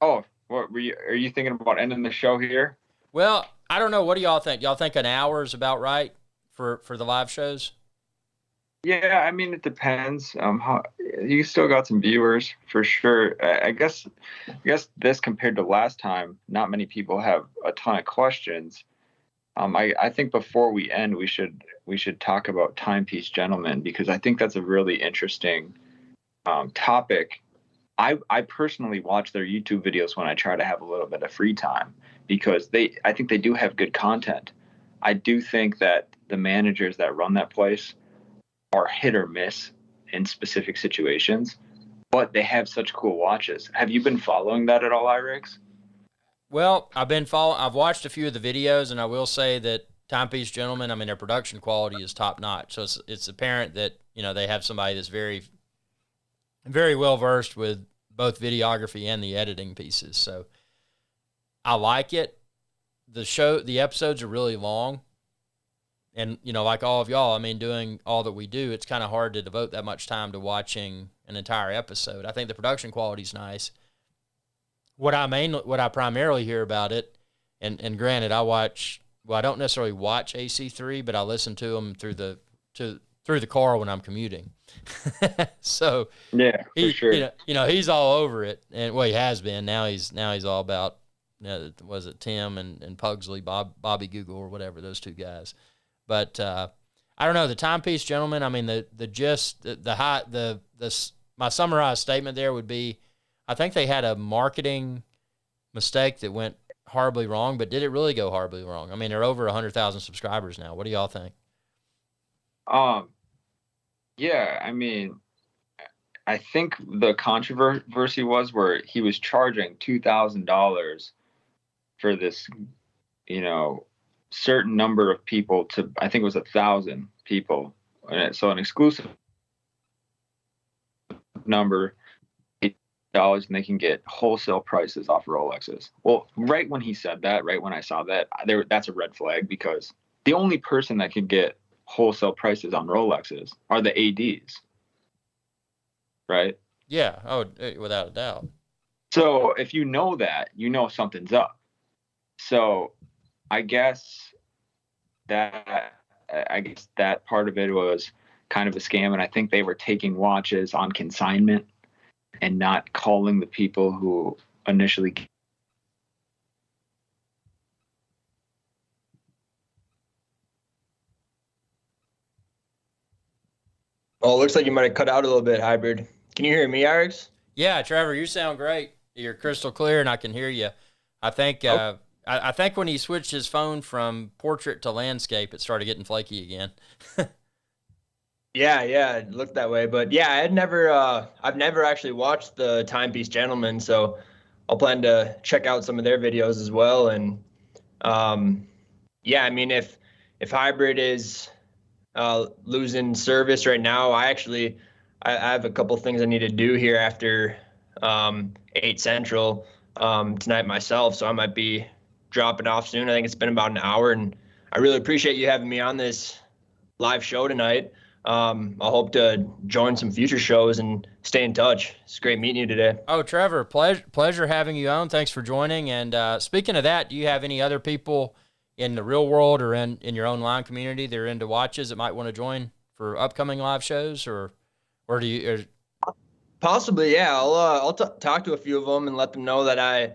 Oh, are you thinking about ending the show here? Well, I don't know. What do y'all think? Y'all think an hour is about right for the live shows? Yeah, I mean, it depends. You still got some viewers for sure. I guess this compared to last time, not many people have a ton of questions. I think before we end, we should talk about Timepiece Gentlemen, because I think that's a really interesting topic. I personally watch their YouTube videos when I try to have a little bit of free time, because I think they do have good content. I do think that the managers that run that place are hit or miss in specific situations, but they have such cool watches. Have you been following that at all, Irix? Well, I've watched a few of the videos, and I will say that Timepiece Gentlemen, I mean, their production quality is top notch. So it's apparent that, they have somebody that's very, very well versed with both videography and the editing pieces. So I like it. The episodes are really long. And, like all of y'all, I mean, doing all that we do, it's kind of hard to devote that much time to watching an entire episode. I think the production quality is nice. What I primarily hear about it, and granted, I don't necessarily watch AC3, but I listen to them through the car when I'm commuting. So yeah, for sure. He's all over it, and he has been. Now he's all about, was it Tim and Pugsley, Bobby Google or whatever, those two guys. But I don't know, the Timepiece Gentlemen. I mean, the gist, my summarized statement there would be, I think they had a marketing mistake that went horribly wrong, but did it really go horribly wrong? I mean, they're over 100,000 subscribers now. What do y'all think? Yeah, I mean, I think the controversy was where he was charging $2,000 for this, certain number of people I think it was 1,000 people. So an exclusive number, $8, and they can get wholesale prices off Rolexes. Well, right when he said that, right when I saw that, that's a red flag, because the only person that could get wholesale prices on Rolexes are the ADs, right? Yeah. Oh, without a doubt. So if you know that, you know something's up. So I guess that part of it was kind of a scam, and I think they were taking watches on consignment and not calling the people who initially. Oh, it looks like you might have cut out a little bit, Hybrid. Can you hear me, Alex? Yeah, Trevor, you sound great. You're crystal clear, and I can hear you. I think I think when he switched his phone from portrait to landscape, it started getting flaky again. Yeah, it looked that way. But yeah, I've never actually watched the Timepiece Gentlemen, so I'll plan to check out some of their videos as well. And yeah, I mean, if Hybrid is losing service right now, I have a couple things I need to do here after 8 Central tonight myself, so I might be dropping off soon. I think it's been about an hour, and I really appreciate you having me on this live show tonight. I hope to join some future shows and stay in touch. It's great meeting you today. Oh, Trevor, pleasure having you on. Thanks for joining. And speaking of that, do you have any other people in the real world or in your online community that are into watches that might want to join for upcoming live shows, or do you? Possibly, yeah. I'll talk to a few of them and let them know that I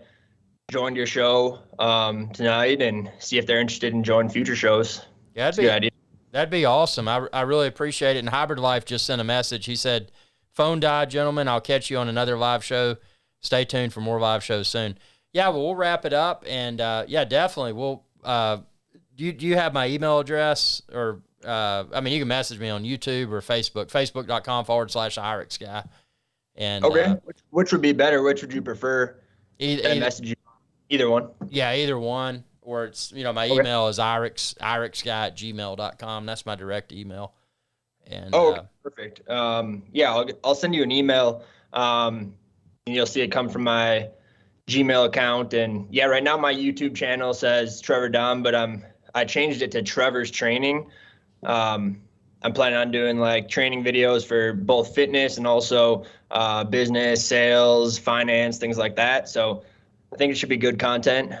joined your show tonight, and see if they're interested in joining future shows. Yeah, that's a good idea. That'd be awesome. I really appreciate it. And Hybrid Life just sent a message. He said, "Phone died, gentlemen. I'll catch you on another live show. Stay tuned for more live shows soon." Yeah, well, we'll wrap it up, and yeah, definitely. We'll. Do you have my email address, or I mean, you can message me on YouTube or Facebook, facebook.com/IREX guy. And okay, which would be better? Which would you prefer? Message you? Either one. Yeah, either one. Or it's, my email is irexguy@gmail.com. That's my direct email. And perfect. Yeah, I'll send you an email, and you'll see it come from my Gmail account. And yeah, right now my YouTube channel says Trevor Dom, but I changed it to Trevor's Training. I'm planning on doing like training videos for both fitness and also business, sales, finance, things like that. So I think it should be good content.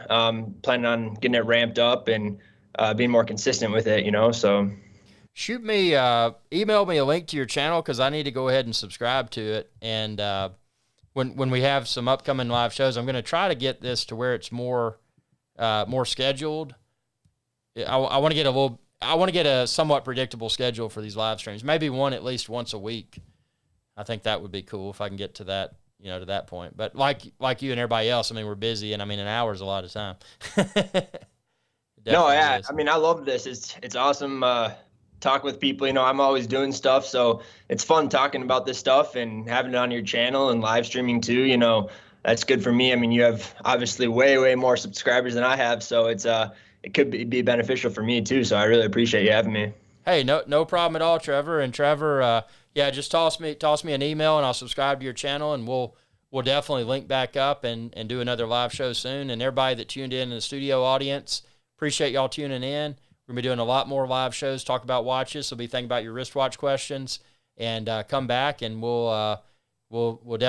Planning on getting it ramped up and being more consistent with it, so. Shoot me, email me a link to your channel, because I need to go ahead and subscribe to it. And when we have some upcoming live shows, I'm going to try to get this to where it's more scheduled. I want to get a somewhat predictable schedule for these live streams. Maybe one at least once a week. I think that would be cool if I can get to that, to that point. But like you and everybody else, I mean, we're busy, and I mean, an hour is a lot of time. No, yeah. I mean, I love this. It's awesome talking with people. I'm always doing stuff, so it's fun talking about this stuff and having it on your channel and live streaming too. That's good for me. I mean, you have obviously way more subscribers than I have, so it could be beneficial for me too. So I really appreciate you having me. Hey, no problem at all, Trevor. And Trevor, yeah, just toss me an email, and I'll subscribe to your channel, and we'll definitely link back up and do another live show soon. And everybody that tuned in the studio audience, appreciate y'all tuning in. We're gonna be doing a lot more live shows, talk about watches. So be thinking about your wristwatch questions, and come back, and we'll definitely